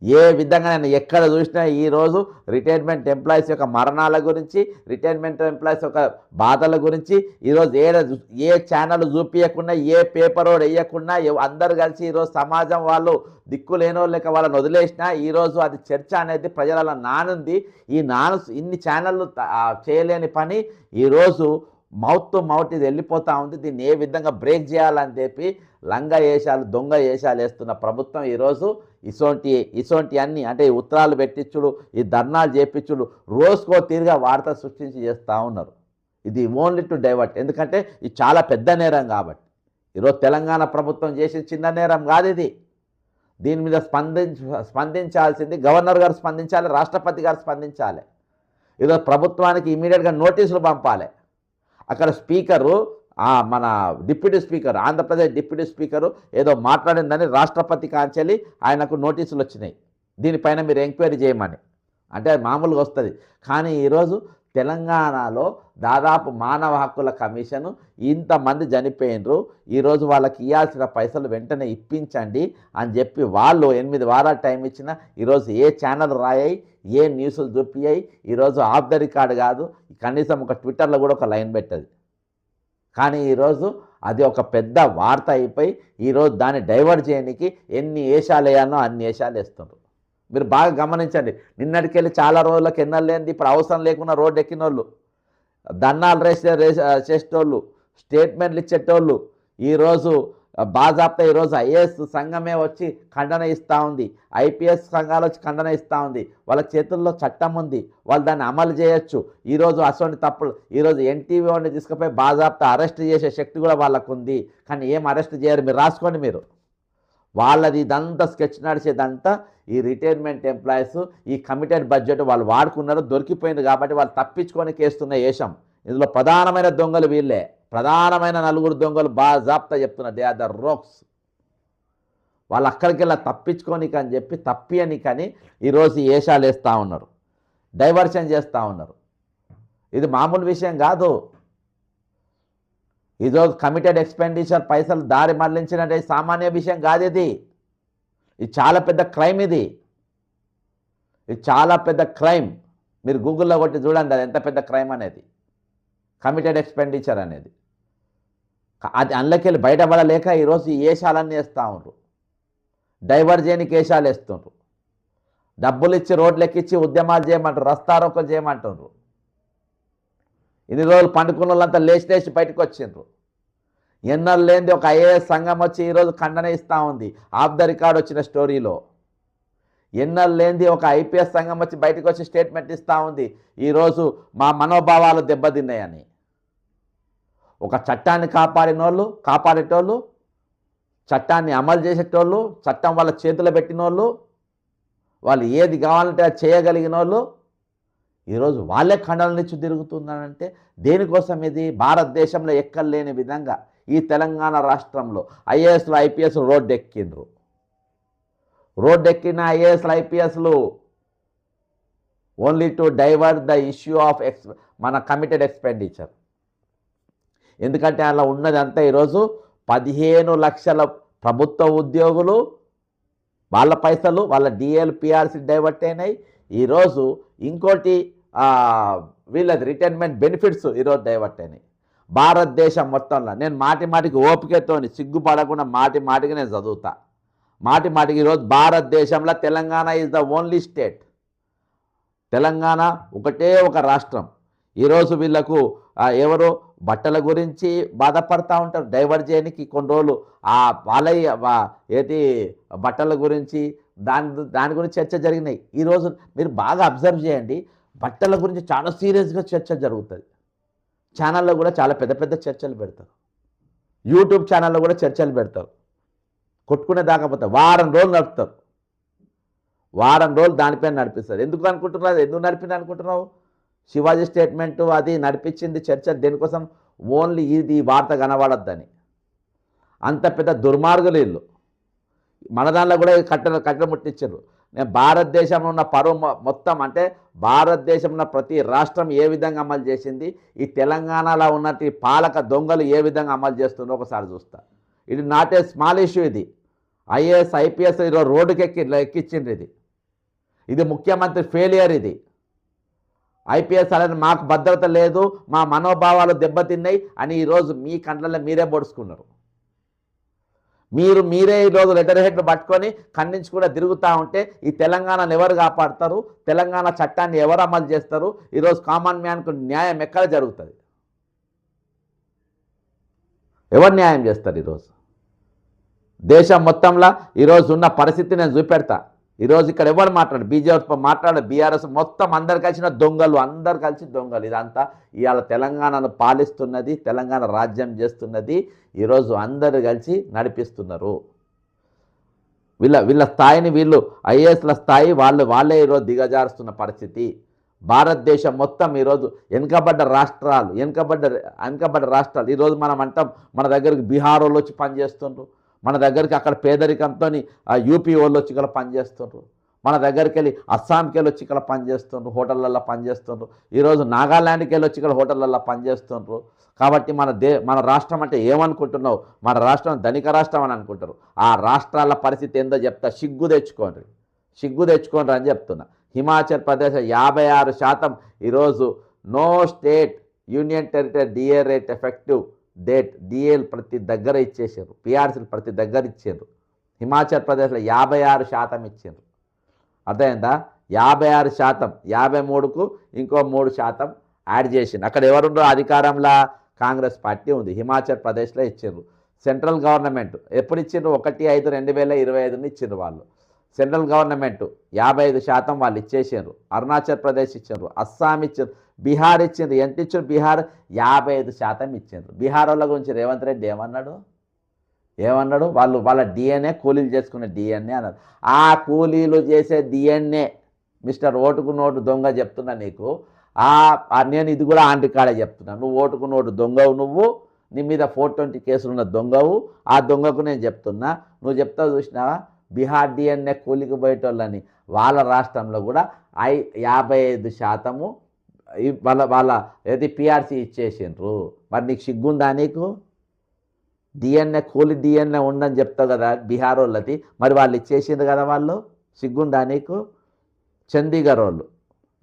ఏ విధంగా నేను ఎక్కడ చూసినా ఈరోజు రిటైర్మెంట్ ఎంప్లాయీస్ యొక్క మరణాల గురించి, రిటైర్మెంట్ ఎంప్లాయీస్ యొక్క బాధల గురించి ఈరోజు ఏ ఛానల్ చూపించకుండా, ఏ పేపర్ వేయకుండా అందరు కలిసి ఈరోజు సమాజం వాళ్ళు దిక్కులేనో లేక వాళ్ళని వదిలేసినా ఈరోజు అది చర్చ అనేది ప్రజల నానుంది. ఇన్ని ఛానళ్ళు చేయలేని పని ఈరోజు మౌత్ టు మౌత్ ఇది వెళ్ళిపోతూ ఉంది. దీన్ని ఏ విధంగా బ్రేక్ చేయాలని చెప్పి దొంగ వేషాలు వేస్తున్న ప్రభుత్వం ఈరోజు ఇసోంటి అన్నీ అంటే ఈ ఉత్తరాలు పెట్టించుడు, ఈ ధర్నాలు చేపించుడు, రోజుకో తీరుగా వార్త సృష్టించి చేస్తూ ఉన్నారు. ఇది ఓన్లీ టు డైవర్ట్. ఎందుకంటే ఇది చాలా పెద్ద నేరం కాబట్టి. ఈరోజు తెలంగాణ ప్రభుత్వం చేసిన చిన్న నేరం కాదు ఇది. దీని మీద స్పందించాల్సింది గవర్నర్ గారు స్పందించాలి, రాష్ట్రపతి గారు స్పందించాలి. ఈరోజు ప్రభుత్వానికి ఇమీడియట్గా నోటీసులు పంపాలి. అక్కడ స్పీకరు మన deputy speaker, Andhra Pradesh deputy speaker ఏదో మాట్లాడిందని రాష్ట్రపతి కాంచెల్లి ఆయనకు నోటీసులు వచ్చినాయి, దీనిపైన మీరు ఎంక్వైరీ చేయమని. అంటే అది మామూలుగా వస్తుంది. కానీ ఈరోజు తెలంగాణలో దాదాపు మానవ హక్కుల కమిషను ఇంతమంది చనిపోయినరు, ఈరోజు వాళ్ళకి ఇవ్వాల్సిన పైసలు వెంటనే ఇప్పించండి అని చెప్పి వాళ్ళు 8 వారాలు టైం ఇచ్చినా ఈరోజు ఏ ఛానల్ రాయాయి, ఏ న్యూస్లు చూపించాయి, ఈరోజు ఆఫ్ ద రికార్డ్ కాదు, కనీసం ఒక ట్విట్టర్లో కూడా ఒక లైన్ పెట్టదు. కానీ ఈరోజు అది ఒక పెద్ద వార్త అయిపోయి ఈరోజు దాన్ని డైవర్ట్ చేయడానికి ఎన్ని వేషాలు వేయాలో అన్ని వేషాలు వేస్తున్నారు. మీరు బాగా గమనించండి, నిన్నటికెళ్ళి చాలా రోజులకు ఎన్నెళ్ళు లేనిది ఇప్పుడు అవసరం లేకుండా రోడ్డు ఎక్కిన వాళ్ళు, ధర్నాలు చేసేటోళ్ళు, స్టేట్మెంట్లు ఇచ్చేటోళ్ళు ఈరోజు బాజాప్తా ఈరోజు ఐఏఎస్ సంఘమే వచ్చి ఖండన ఇస్తూ ఉంది, ఐపీఎస్ సంఘాలు వచ్చి ఖండన ఇస్తూ ఉంది. వాళ్ళ చేతుల్లో చట్టం ఉంది, వాళ్ళు దాన్ని అమలు చేయొచ్చు. ఈరోజు అసలు తప్పులు ఈరోజు ఎన్టీవీ వాడిని తీసుకుపోయి బాజాప్తా అరెస్ట్ చేసే శక్తి కూడా వాళ్ళకు ఉంది. కానీ ఏం అరెస్ట్ చేయరు, మీరు రాసుకోండి. మీరు వాళ్ళది ఇదంతా స్కెచ్ నడిచేదంతా ఈ రిటైర్మెంట్ ఎంప్లాయీస్, ఈ కమిటెడ్ బడ్జెట్ వాళ్ళు వాడుకున్నారు, దొరికిపోయింది కాబట్టి వాళ్ళు తప్పించుకొని కేస్తున్న వేషం. ఇందులో ప్రధానమైన దొంగలు వీళ్ళే, ప్రధానమైన 4 దొంగలు బాజాప్తా చెప్తున్నారు, దే ఆర్ ద రోక్స్. వాళ్ళు అక్కడికి వెళ్ళి తప్పించుకోనికని అని చెప్పి తప్పియనికని ఈరోజు వేషాలు వేస్తూ ఉన్నారు, డైవర్షన్ చేస్తూ ఉన్నారు. ఇది మామూలు విషయం కాదు. ఈరోజు కమిటెడ్ ఎక్స్పెండిచర్ పైసలు దారి మళ్లించినట్టే సామాన్య విషయం కాదు. ఇది చాలా పెద్ద క్రైమ్. ఇది చాలా పెద్ద క్రైమ్. మీరు గూగుల్లో కొట్టి చూడండి అది ఎంత పెద్ద క్రైమ్ అనేది, కమిటెడ్ ఎక్స్పెండిచర్ అనేది. అది అందులోకెళ్ళి బయటపడలేక ఈరోజు ఈ వేషాలన్నీ వేస్తూ ఉన్నారు, డైవర్ట్ చేయనికి వేషాలు వేస్తుండ్రు, డబ్బులు ఇచ్చి రోడ్లు ఎక్కించి ఉద్యమాలు చేయమంటారు, రస్తారోకలు చేయమంటున్నారు. ఇన్ని రోజులు పండుకున్న వాళ్ళంతా లేచి బయటకు వచ్చిండ్రు. ఎన్నెళ్ళు లేనిది ఒక ఐఏఎస్ సంఘం వచ్చి ఈరోజు ఖండన ఇస్తూ ఉంది ఆఫ్ ద రికార్డ్ వచ్చిన స్టోరీలో. ఎన్నెళ్ళు లేనిది ఒక ఐపీఎస్ సంఘం వచ్చి బయటకు వచ్చి స్టేట్మెంట్ ఇస్తూ ఉంది ఈరోజు మా మనోభావాలు దెబ్బతిన్నాయని. ఒక చట్టాన్ని కాపాడేటోళ్ళు, చట్టాన్ని అమలు చేసేటోళ్ళు, చట్టం వాళ్ళ చేతిలో పెట్టినోళ్ళు, వాళ్ళు ఏది కావాలంటే అది చేయగలిగిన వాళ్ళు ఈరోజు వాళ్ళే ఖండాలనిచ్చి తిరుగుతున్నారంటే దేనికోసం? ఇది భారతదేశంలో ఎక్కలేని విధంగా ఈ తెలంగాణ రాష్ట్రంలో ఐఏఎస్లు ఐపీఎస్లు రోడ్డెక్కిన ఐఏఎస్లు ఐపీఎస్లు only to divert the issue of మన కమిటెడ్ ఎక్స్పెండిచర్. ఎందుకంటే అలా ఉన్నదంతా ఈరోజు 15 లక్షల ప్రభుత్వ ఉద్యోగులు, వాళ్ళ పైసలు వాళ్ళ డిఎల్ పిఆర్సీ డైవర్ట్ అయినాయి. ఈరోజు ఇంకోటి వీళ్ళది రిటైర్మెంట్ బెనిఫిట్స్ ఈరోజు డైవర్ట్ అయినాయి. భారతదేశం మొత్తంలో నేను మాటికి ఓపికతోని సిగ్గుపడకుండా మాటికి నేను చదువుతా. మాటికి ఈరోజు భారతదేశంలో Telangana is the only state. Telangana ఒకటే ఒక రాష్ట్రం. ఈరోజు వీళ్ళకు ఎవరు బట్టల గురించి బాధపడతా ఉంటారు, డైవర్ట్ చేయడానికి కొన్ని రోజులు వాళ్ళ బట్టల గురించి దాని గురించి చర్చ జరిగినాయి. ఈరోజు మీరు బాగా అబ్జర్వ్ చేయండి, బట్టల గురించి చాలా సీరియస్గా చర్చ జరుగుతుంది. ఛానల్లో కూడా చాలా పెద్ద చర్చలు పెడతారు, యూట్యూబ్ ఛానల్లో కూడా చర్చలు పెడతారు. కొట్టుకునే దాకపోతారు, వారం రోజులు నడుపుతారు, వారం రోజులు దానిపైన నడిపిస్తారు. ఎందుకు నడిపింది అనుకుంటున్నావు? శివాజీ స్టేట్మెంటు అది నడిపించింది చర్చ దేనికోసం? ఓన్లీ ఇది వార్త కనబడద్దని. అంత పెద్ద దుర్మార్గులు వీళ్ళు. మన దానిలో కూడా కట్టెలు ముట్టించారు. నేను భారతదేశంలో ఉన్న పరువు మొత్తం అంటే భారతదేశంలో ప్రతి రాష్ట్రం ఏ విధంగా అమలు చేసింది, ఈ తెలంగాణలో ఉన్నట్టు పాలక దొంగలు ఏ విధంగా అమలు చేస్తుందో ఒకసారి చూస్తా. ఇది నాట్ ఏ స్మాల్ ఇష్యూ. ఇది ఐఏఎస్ ఐపీఎస్ ఈరోజు రోడ్డుకి ఎక్కించిండ్రు. ఇది ముఖ్యమంత్రి ఫెయిలియర్. ఇది ఐపీఎస్ అనేది మాకు భద్రత లేదు, మా మనోభావాలు దెబ్బతిన్నాయి అని ఈరోజు మీ కంట్లలో మీరే పొడుచుకున్నారు. మీరే ఈరోజు లెటర్ హెడ్లు పట్టుకొని ఖండించుకుంటూ తిరుగుతూ ఉంటే ఈ తెలంగాణను ఎవరు కాపాడతారు? తెలంగాణ చట్టాన్ని ఎవరు అమలు చేస్తారు? ఈరోజు కామన్ మ్యాన్కు న్యాయం ఎక్కడ జరుగుతుంది? ఎవరు న్యాయం చేస్తారు? ఈరోజు దేశం మొత్తంలో ఈరోజు ఉన్న పరిస్థితి నేను చూపెడతా. ఈరోజు ఇక్కడ ఎవరు మాట్లాడు, బీజేపీ మాట్లాడు, బీఆర్ఎస్ మొత్తం అందరు కలిసిన దొంగలు, అందరు కలిసి దొంగలు. ఇదంతా ఇవాళ తెలంగాణను పాలిస్తున్నది, తెలంగాణ రాజ్యం చేస్తున్నది ఈరోజు అందరు కలిసి నడిపిస్తున్నారు. వీళ్ళ స్థాయిని ఐఏఎస్ల స్థాయి వాళ్ళే ఈరోజు దిగజారుస్తున్న పరిస్థితి. భారతదేశం మొత్తం ఈరోజు వెనుకబడ్డ రాష్ట్రాలు ఈరోజు మనం అంటాం మన దగ్గరికి బీహార్ వాళ్ళు వచ్చి పనిచేస్తుండ్రు, మన దగ్గరికి అక్కడ పేదరికంతో యూపీ వాళ్ళు వచ్చి ఇక్కడ పనిచేస్తుండ్రు, మన దగ్గరికి వెళ్ళి అస్సాంకి వెళ్ళి వచ్చి ఇక్కడ పనిచేస్తుండ్రు, హోటళ్ళల్లో పనిచేస్తుండ్రు. ఈరోజు నాగాల్యాండ్కి వెళ్ళి వచ్చి ఇక్కడ హోటళ్ళల్లో పనిచేస్తుండ్రు. కాబట్టి మన రాష్ట్రం అంటే ఏమనుకుంటున్నావు? మన రాష్ట్రం ధనిక రాష్ట్రం అని అనుకుంటారు. ఆ రాష్ట్రాల పరిస్థితి ఏందో చెప్తా. సిగ్గు తెచ్చుకోండి అని చెప్తున్నా. హిమాచల్ ప్రదేశ్ 56% ఈరోజు no state union territory DA rate effective date డిఏలు ప్రతి దగ్గర ఇచ్చేసారు, పిఆర్సీలు ప్రతి దగ్గర ఇచ్చారు. హిమాచల్ ప్రదేశ్లో 56% ఇచ్చారు. అర్థమైందా? 56%, 53కు ఇంకో 3% యాడ్ చేసింది. అక్కడ ఎవరుండో అధికారంలో కాంగ్రెస్ పార్టీ ఉంది. హిమాచల్ ప్రదేశ్లో ఇచ్చారు. సెంట్రల్ గవర్నమెంట్ ఎప్పుడు ఇచ్చిండ్రు? 1/5/2025 ఇచ్చిండ్రు వాళ్ళు. సెంట్రల్ గవర్నమెంట్ 55% వాళ్ళు ఇచ్చేసారు. అరుణాచల్ ప్రదేశ్ ఇచ్చారు, అస్సాం ఇచ్చారు, బీహార్ ఇచ్చింది. ఎంత ఇచ్చారు? బీహార్ 55% ఇచ్చిండ్రు. బీహార్ వాళ్ళ గురించి రేవంత్ రెడ్డి ఏమన్నాడు? వాళ్ళ డిఎన్ఏ కూలీలు చేసుకునే డిఎన్ఏ అన్నారు. ఆ కూలీలు చేసే డిఎన్ఏ మిస్టర్ ఓటుకు నోటు దొంగ చెప్తున్నా నీకు. నేను ఇది కూడా ఆంటీ కాడే చెప్తున్నా. నువ్వు ఓటుకు నోటు దొంగవు, నువ్వు నీ మీద 420 కేసులు ఉన్న దొంగవు. ఆ దొంగకు నేను చెప్తున్నా, నువ్వు చెప్తావు చూసినావా? బీహార్ డిఎన్ఏ కూలికి పోయేటోళ్ళని వాళ్ళ రాష్ట్రంలో కూడా 55% వాళ్ళ ఏది పిఆర్సీ ఇచ్చేసిండ్రు. మరి నీకు సిగ్గుందా? నీకు డిఎన్ఏ కూలి డిఎన్ఏ ఉందని చెప్తావు కదా బీహార్ వాళ్ళది, మరి వాళ్ళు ఇచ్చేసిండ్రు కదా. వాళ్ళు సిగ్గుందా నీకు? చండీగఢ్ వాళ్ళు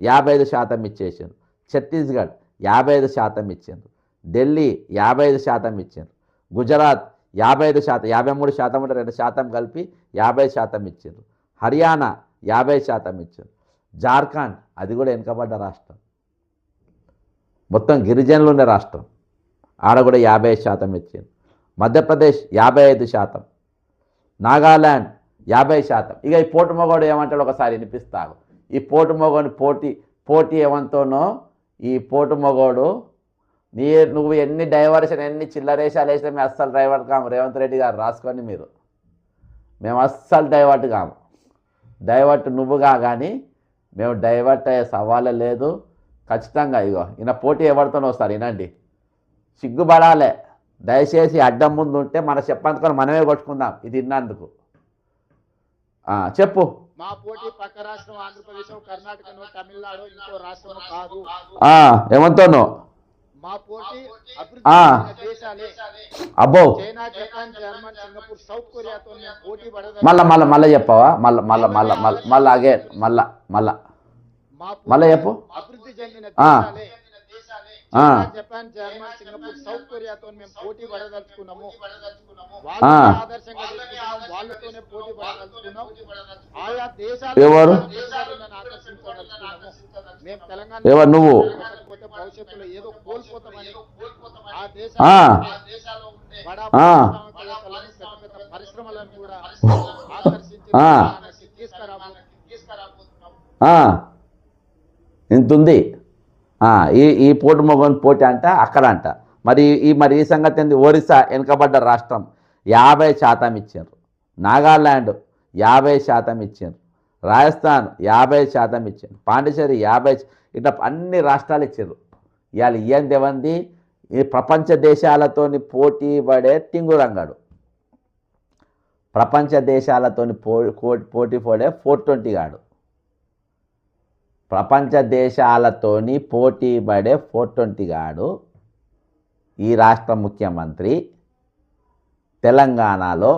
55% ఇచ్చేసిండ్రు, ఛత్తీస్గఢ్ 55% ఇచ్చిండ్రు, ఢిల్లీ 55% ఇచ్చిండ్రు, గుజరాత్ 55%, 53% ఉంటే 2% కలిపి 50% ఇచ్చిండ్రు, హర్యానా 50% ఇచ్చిండ్రు, జార్ఖండ్ అది కూడా వెనుకబడ్డ రాష్ట్రం, మొత్తం గిరిజనులు ఉండే రాష్ట్రం, ఆడ కూడా 50% ఇచ్చిండ్రు, మధ్యప్రదేశ్ 55%, నాగాల్యాండ్ 50%. ఇక ఈ పోటు మొగోడు ఏమంటాడు ఒకసారి వినిపిస్తాడు. ఈ పోటు మొగోని పోటీ ఏమంతోనో ఈ పోటు మొగోడు నువ్వు ఎన్ని డైవర్షన్ ఎన్ని చిల్లరేషాలు వేసినా మేము అస్సలు డైవర్ట్ కాము. రేవంత్ రెడ్డి గారు రాసుకోండి మీరు, మేము అస్సలు డైవర్ట్ కాము. డైవర్ట్ నువ్వుగా కానీ మేము డైవర్ట్ అయ్యే సవాలే లేదు. ఖచ్చితంగా ఇగో ఈయన పోటీ ఎవరితోనో వస్తారు వినండి, సిగ్గుపడాలే. దయచేసి అడ్డం ముందు ఉంటే మన చెప్పందుకొని మనమే కొట్టుకుందాం ఇది విన్నందుకు. చెప్పు. మా పోటీ పక్క రాష్ట్రం ఆంధ్రప్రదేశ్, కర్ణాటకనో, తమిళనాడు, ఇంకో రాష్ట్రం కాదు. ఏమంటాను? మా పోటీ అభివృద్ధి దేశాలే. అబ్బో China, Japan, German, Singapore, south కొరియాతో మేము పోటీ మళ్ళా చెప్పవా? మళ్ళా అగే మళ్ళా చెప్పు. అభివృద్ధి చెందిన దేశాలే. జపాన్, జర్మన్, సింగపూర్, సౌత్ కొరియాతో మేము పోటీ పడదలుచుకున్నాము. ఆదర్శంగా తీసుకున్నాం, వాళ్ళతోనే పోటీ పడదలుచుకున్నాం. ఆయా దేశాలు ఆకర్షించదలుచుకున్నాము. మేము తెలంగాణ నువ్వు భవిష్యత్తులో ఏదో కోల్పోతామని ఆ దేశాలు పెద్ద పెద్ద పరిశ్రమలను కూడా ఆకర్షించి తీసుకురాబోతున్నాం. ఇంతుంది ఈ పోటు మొగన్ పోటీ అంట అక్కడ అంట. మరి ఈ సంగతి ఏంది? ఒరిస్సా వెనుకబడ్డ రాష్ట్రం 50% ఇచ్చారు, నాగాల్యాండ్ 50% ఇచ్చారు, రాజస్థాన్ 50% ఇచ్చారు, పాండిచేరి 50, ఇట్లా అన్ని రాష్ట్రాలు ఇచ్చారు. ఇవాళ ఇయ్యంది ఏమంది? ఈ ప్రపంచ దేశాలతోని పోటీ పడే టింగురంగాడు, ప్రపంచ దేశాలతోని పోటీ పడే 420 గాడు, ప్రపంచ దేశాలతోని పోటీ పడే 420 గాడు ఈ రాష్ట్ర ముఖ్యమంత్రి. తెలంగాణలో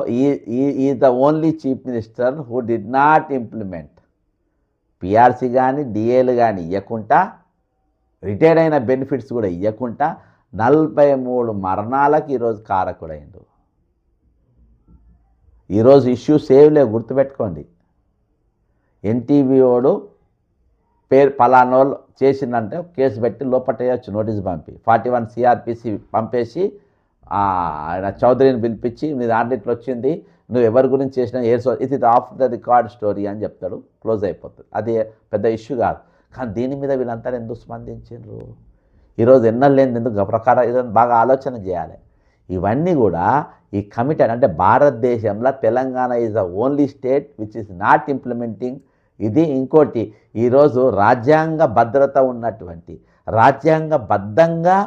ఈ the only chief minister who did not implement PRC కానీ డిఏలు కానీ ఇవ్వకుండా, రిటైర్డ్ అయిన బెనిఫిట్స్ కూడా ఇవ్వకుండా 43 మరణాలకు ఈరోజు కారకుడైండు. ఈరోజు ఇష్యూ సేవ్లే, గుర్తుపెట్టుకోండి. ఎన్టీవీఓడు పేరు పలానోళ్ళు చేసిందంటే కేసు పెట్టి లోపట్టేయచ్చు, నోటీస్ పంపి 41 సిఆర్పిసి పంపేసి ఆయన చౌదరిని పిలిపించి నీ దాంట్లో ఇట్లా వచ్చింది, నువ్వు ఎవరి గురించి చేసినా ఇది ఆఫ్ ద రికార్డ్ స్టోరీ అని చెప్తాడు, క్లోజ్ అయిపోతుంది. అది పెద్ద ఇష్యూ కాదు. కానీ దీని మీద వీళ్ళంతా ఎందుకు స్పందించారు? ఈరోజు ఎన్నలేని ఎందుకు ప్రకారం ఇదని బాగా ఆలోచన చేయాలి. ఇవన్నీ కూడా ఈ కమిటెడ్ అంటే భారతదేశంలో Telangana is the only state which is not implementing. ఇది ఇంకోటి, ఈరోజు రాజ్యాంగ భద్రత ఉన్నటువంటి, రాజ్యాంగబద్ధంగా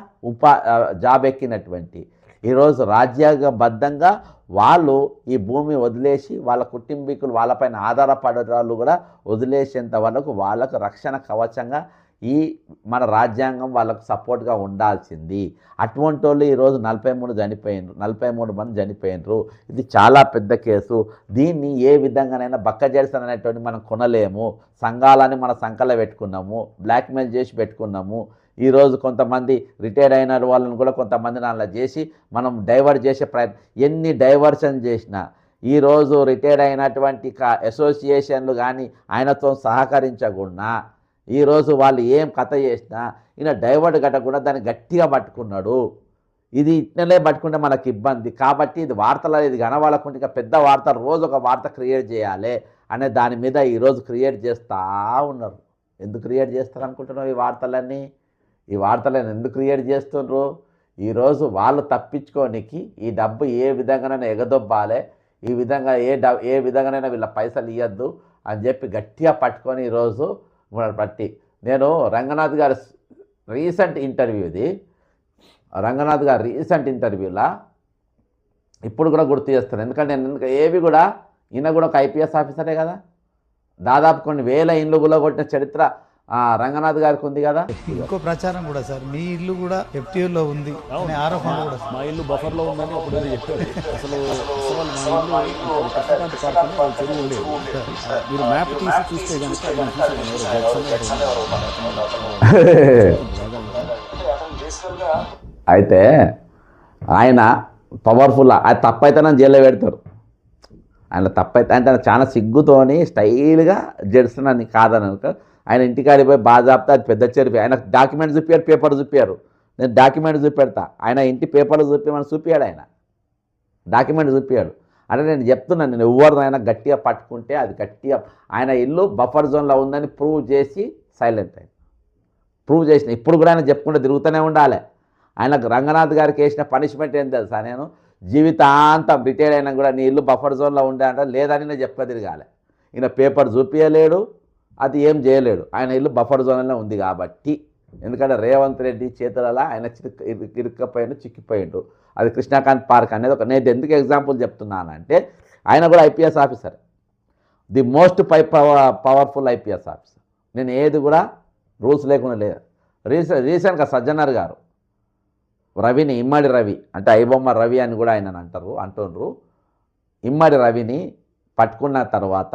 జాబ్ ఎక్కినటువంటి, ఈరోజు రాజ్యాంగబద్ధంగా వాళ్ళు ఈ భూమి వదిలేసి వాళ్ళ కుటుంబీకులు వాళ్ళపైన ఆధారపడే వాళ్ళు కూడా వదిలేసేంత వరకు వాళ్ళకు రక్షణ కవచంగా ఈ మన రాజ్యాంగం వాళ్ళకు సపోర్ట్గా ఉండాల్సింది. అటువంటి వాళ్ళు ఈరోజు 43 మంది చనిపోయినరు. ఇది చాలా పెద్ద కేసు. దీన్ని ఏ విధంగానైనా బక్కజేర్సన్ అనేటువంటి మనం కొనలేము. సంఘాలని మన సంకలో పెట్టుకున్నాము, బ్లాక్మెయిల్ చేసి పెట్టుకున్నాము. ఈరోజు కొంతమంది రిటైర్డ్ అయిన వాళ్ళని కూడా కొంతమందిని అలా చేసి మనం డైవర్ట్ చేసే ప్రయత్నం, ఎన్ని డైవర్షన్ చేసినా ఈరోజు రిటైర్డ్ అయినటువంటి అసోసియేషన్లు కానీ ఆయనతో సహకరించకుండా ఈరోజు వాళ్ళు ఏం కథ చేసినా ఈయన డైవర్ట్ కట్టకుండా దాన్ని గట్టిగా పట్టుకున్నాడు. ఇది ఇట్లనే పట్టుకుంటే మనకు ఇబ్బంది. కాబట్టి ఇది వార్తలు ఇది కనవాలకుంటే ఇక పెద్ద వార్త, రోజు ఒక వార్త క్రియేట్ చేయాలి అనే దాని మీద ఈరోజు క్రియేట్ చేస్తూ ఉన్నారు. ఎందుకు క్రియేట్ చేస్తారు అనుకుంటున్నావు? ఈ వార్తలను ఎందుకు క్రియేట్ చేస్తుండ్రు? ఈరోజు వాళ్ళు తప్పించుకోనికి ఈ డబ్బు ఏ విధంగానైనా ఎగదొబ్బాలి, ఈ విధంగా ఏ విధంగానైనా వీళ్ళ పైసలు ఇవ్వద్దు అని చెప్పి గట్టిగా పట్టుకొని ఈరోజు పట్టి. నేను రంగనాథ్ గారి రీసెంట్ ఇంటర్వ్యూలో ఇప్పుడు కూడా గుర్తు చేస్తాను. ఎందుకంటే నేను ఏవి కూడా ఈయన కూడా ఒక ఐపీఎస్ ఆఫీసరే కదా, దాదాపు కొన్ని వేల ఇండ్లు గుల్లగొట్టిన చరిత్ర రంగనాథ్ గారికి ఉంది కదా. ఇంకో ప్రచారం కూడా సార్, మీ ఇల్లు కూడా ఎఫ్టీఓలో ఉంది అనే ఆరోపణ కూడా. మా ఇల్లు బఫర్లో ఉందని అప్పుడు చెప్పారు. అసలు మా ఇల్లు ప్రస్తుతానికి కాకుండా చెరువు ఉండేది. మీరు మ్యాప్ తీసి చూస్తే కనుక అయితే ఆయన పవర్ఫుల్, అది తప్పైతే జైల్లో పెడతారు. ఆయన తప్పైతే అంటే చాలా సిగ్గుతోని స్టైల్గా జడుస్తున్నాను కాదని ఆయన ఇంటికాడికి పోయి బాజాప్తా అది పెద్ద చెరిపి ఆయన డాక్యుమెంట్ చూపారు, పేపర్ చూపారు. నేను డాక్యుమెంట్ చూపెడతా, ఆయన ఇంటి పేపర్లు చూపించమని చూపించాడు. ఆయన డాక్యుమెంట్ చూపించాడు. అంటే నేను చెప్తున్నాను, నేను ఎవరినైనా గట్టిగా పట్టుకుంటే అది గట్టిగా ఆయన ఇల్లు బఫర్ జోన్లో ఉందని ప్రూవ్ చేసి సైలెంట్ అయింది. ప్రూవ్ చేసిన ఇప్పుడు కూడా ఆయన చెప్పుకుంటూ తిరుగుతూనే ఉండాలి. ఆయనకు రంగనాథ్ గారికి వేసిన పనిష్మెంట్ ఏం తెలుసా, నేను జీవితాంతం రిటైర్ అయినా కూడా నీ ఇల్లు బఫర్ జోన్లో ఉండే అంటే లేదని నేను చెప్ప తిరగాలి. ఈయన పేపర్ చూపించలేడు, అది ఏం చేయలేడు. ఆయన ఇల్లు బఫర్ జోన్లో ఉంది కాబట్టి. ఎందుకంటే రేవంత్ రెడ్డి చేతులలో ఆయన ఇరుక్కపోయిండు, చిక్కిపోయిండు. అది కృష్ణాకాంత్ పార్క్ అనేది ఒక, నేను ఎందుకు ఎగ్జాంపుల్ చెప్తున్నానంటే ఆయన కూడా IPS officer, the most powerful IPS officer. నేను ఏది కూడా రూల్స్ లేకుండా లేదు. రీసెంట్గా సజ్జనర్ గారు రవిని, ఇమ్మడి రవి అంటే ఐబొమ్మ రవి అని కూడా ఆయన అంటుండ్రు. ఇమ్మడి రవిని పట్టుకున్న తర్వాత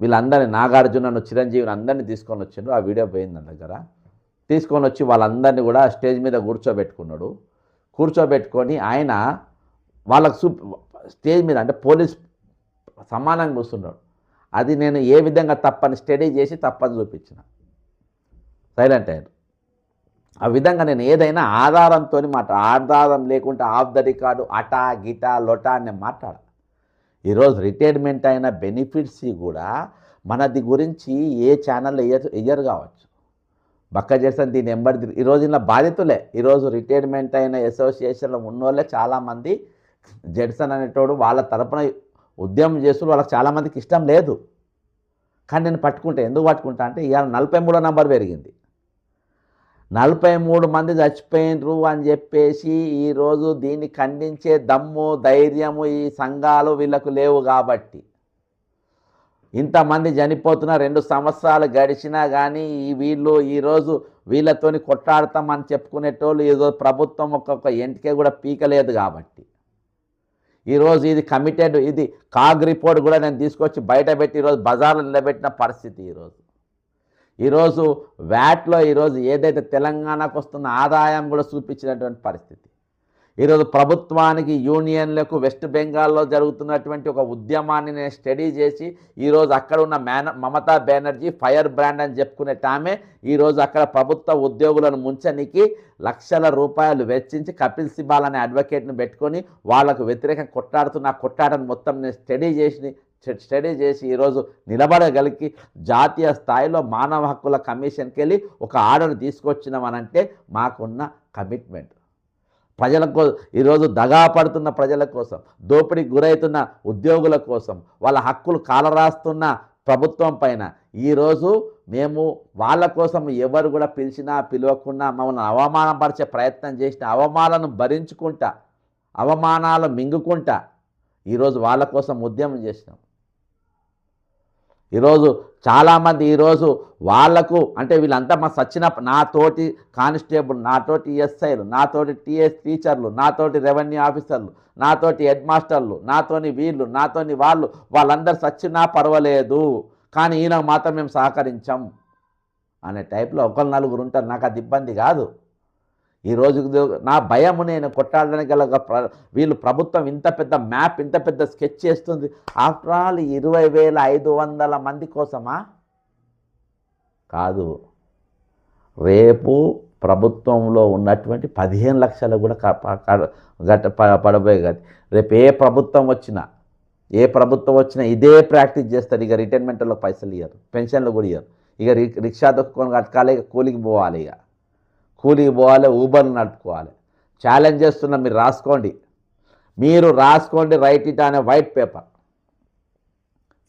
వీళ్ళందరినీ, నాగార్జునను, చిరంజీవిని అందరినీ తీసుకొని వచ్చిండు. ఆ వీడియో పోయింది నా దగ్గర. తీసుకొని వచ్చి వాళ్ళందరినీ కూడా స్టేజ్ మీద కూర్చోబెట్టుకున్నాడు. కూర్చోబెట్టుకొని ఆయన వాళ్ళకు స్టేజ్ మీద అంటే పోలీస్ సమానంగా కూర్చున్నాడు. అది నేను ఏ విధంగా తప్పని స్టడీ చేసి తప్పని చూపించిన. సైలెంట్ అయ్యారు. ఆ విధంగా నేను ఏదైనా ఆధారంతో ఆధారం లేకుంటే ఆఫ్ ద రికార్డు అటా గిటా లొటా అని మాట్లాడ. ఈరోజు రిటైర్మెంట్ అయిన బెనిఫిట్స్ కూడా మనది గురించి ఏ ఛానల్లో ఎయ్యరు కావచ్చు. బక్క చేస్తాను దీని ఎంబడి. ఈరోజు ఇలా బాధితులే. ఈరోజు రిటైర్మెంట్ అయిన అసోసియేషన్లో ఉన్నోళ్ళే చాలామంది జడ్సన్ అనేటోడు వాళ్ళ తరపున ఉద్యమం చేస్తూ వాళ్ళకి చాలామందికి ఇష్టం లేదు. కానీ నేను పట్టుకుంటా. ఎందుకు పట్టుకుంటా అంటే ఇవాళ 43 నంబర్ పెరిగింది. 43 మంది చచ్చిపోయినరు అని చెప్పేసి ఈరోజు దీన్ని ఖండించే దమ్ము, ధైర్యము ఈ సంఘాలు వీళ్ళకు లేవు కాబట్టి ఇంతమంది చనిపోతున్న 2 సంవత్సరాలు గడిచినా కానీ వీళ్ళు ఈరోజు వీళ్ళతోని కొట్లాడతామని చెప్పుకునేటోళ్ళు ఈరోజు ప్రభుత్వం ఒక్కొక్క ఎంటికే కూడా పీకలేదు కాబట్టి ఈరోజు ఇది కమిటెడ్, ఇది కాగ్ రిపోర్ట్ కూడా నేను తీసుకొచ్చి బయట పెట్టి ఈరోజు బజార్లో నిలబెట్టిన పరిస్థితి. ఈరోజు వ్యాట్లో ఈరోజు ఏదైతే తెలంగాణకు వస్తున్న ఆదాయం కూడా చూపించినటువంటి పరిస్థితి. ఈరోజు ప్రభుత్వానికి, యూనియన్లకు వెస్ట్ బెంగాల్లో జరుగుతున్నటువంటి ఒక ఉద్యమాన్ని నేను స్టడీ చేసి ఈరోజు అక్కడ ఉన్న మమతా బెనర్జీ ఫైర్ బ్రాండ్ అని చెప్పుకునే ఆమె ఈరోజు అక్కడ ప్రభుత్వ ఉద్యోగులను ముంచనికి లక్షల రూపాయలు వెచ్చించి కపిల్ సిబాల్ అనే అడ్వకేట్ని పెట్టుకొని వాళ్లకు వ్యతిరేకంగా కొట్లాడుతున్న కొట్లాటను మొత్తం నేను స్టడీ చేసి ఈరోజు నిలబడగలిగి జాతీయ స్థాయిలో మానవ హక్కుల కమిషన్కి వెళ్ళి ఒక ఆర్డర్ తీసుకొచ్చినామనంటే మాకున్న కమిట్మెంట్. ప్రజల కోసం, ఈరోజు దగా పడుతున్న ప్రజల కోసం, దోపిడీకి గురవుతున్న ఉద్యోగుల కోసం, వాళ్ళ హక్కులు కాలరాస్తున్న ప్రభుత్వం పైన ఈరోజు మేము వాళ్ళ కోసం ఎవరు కూడా పిలిచినా పిలవకుండా మమ్మల్ని అవమానపరిచే ప్రయత్నం చేసిన అవమానాలను భరించుకుంటా, అవమానాలు మింగుకుంటా ఈరోజు వాళ్ళ కోసం ఉద్యమం చేసినాం. ఈరోజు చాలామంది ఈరోజు వాళ్లకు అంటే వీళ్ళంతా మా సచ్చిన నాతోటి కానిస్టేబుల్, నాతోటి ఎస్ఐలు, నాతోటి టీఎస్ టీచర్లు, నాతోటి రెవెన్యూ ఆఫీసర్లు, నాతోటి హెడ్ మాస్టర్లు, నాతోని వీళ్ళు, నాతోని వాళ్ళు, వాళ్ళందరూ సచ్చినా పర్వాలేదు కానీ ఈయన మాత్రం మేము సహకరించాం అనే టైప్లో ఒకరు నలుగురు ఉంటారు. నాకు అది ఇబ్బంది కాదు. ఈరోజు నా భయము నేను కొట్టాడడానికి గల వీళ్ళు ప్రభుత్వం ఇంత పెద్ద మ్యాప్, ఇంత పెద్ద స్కెచ్ చేస్తుంది. ఆఫ్టర్ ఆల్ 20,500 మంది కోసమా? కాదు. రేపు ప్రభుత్వంలో ఉన్నటువంటి 15 లక్షలు కూడా పడబోయే గది. రేపు ఏ ప్రభుత్వం వచ్చినా ఇదే ప్రాక్టీస్ చేస్తారు. ఇక రిటైర్మెంట్లో పైసలు ఇవ్వరు, పెన్షన్లు కూడా ఇవ్వరు. ఇక రిక్షా దొక్కుకొని కట్టుకోవాలి, ఇక కూలికి పోవాలి, కూలికి పోవాలి, ఊబర్లు నడుపుకోవాలి. ఛాలెంజ్ చేస్తున్నా, మీరు రాసుకోండి రైట్ ఇట్ అనే వైట్ పేపర్.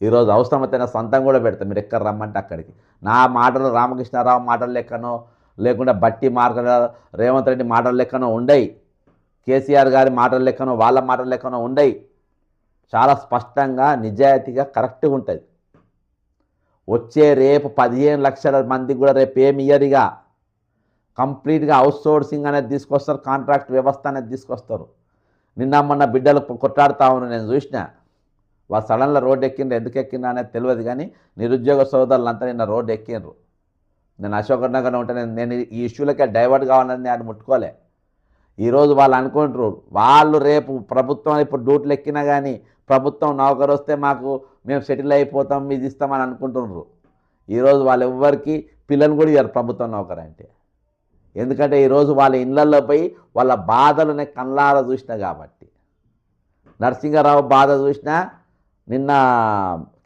ఈరోజు అవసరమైతే సొంతం కూడా పెడతాను, మీరు ఎక్కడ రమ్మంటే అక్కడికి. నా మాటలు రామకృష్ణారావు మాటలు లెక్కనో లేకుంటే బట్టి రేవంత్ రెడ్డి మాటలు లెక్కనో ఉండయి, కేసీఆర్ గారి మాటలు లెక్కనో వాళ్ళ మాటలు లెక్కనో ఉండయి. చాలా స్పష్టంగా నిజాయితీగా కరెక్ట్గా ఉంటుంది. వచ్చే రేపు 15 లక్షల మందికి కూడా రేపు ఏమి ఇయ్యరిగా కంప్లీట్గా అవుట్ సోర్సింగ్ అనేది తీసుకొస్తారు, కాంట్రాక్ట్ వ్యవస్థ అనేది తీసుకొస్తారు. నిన్న మొన్న బిడ్డలు కొట్లాడుతూ ఉన్నా నేను చూసిన. వాళ్ళు సడన్గా రోడ్డు ఎక్కిండ్రు, ఎందుకు ఎక్కిండ్రు అనేది తెలియదు కానీ నిరుద్యోగ సోదరులంతా నిన్న రోడ్డు ఎక్కిండ్రు. నేను అశోక్ నగర్లో ఉంటే నేను ఈ ఇష్యూలకే డైవర్ట్ కావాలని నేను ముట్టుకోలే. ఈరోజు వాళ్ళు అనుకుంటారు వాళ్ళు రేపు ప్రభుత్వం ఇప్పుడు డ్యూటీలు ఎక్కినా కానీ ప్రభుత్వం నౌకరు వస్తే మేము సెటిల్ అయిపోతాం, ఇది ఇస్తామని అనుకుంటున్నారు. ఈరోజు వాళ్ళు ఎవ్వరికి పిల్లలు కూడా ఇవ్వరు ప్రభుత్వం నౌకరు అంటే. ఎందుకంటే ఈరోజు వాళ్ళ ఇళ్లలో పోయి వాళ్ళ బాధలని కళ్ళారా చూసినా కాబట్టి. నరసింహారావు బాధ చూసినా, నిన్న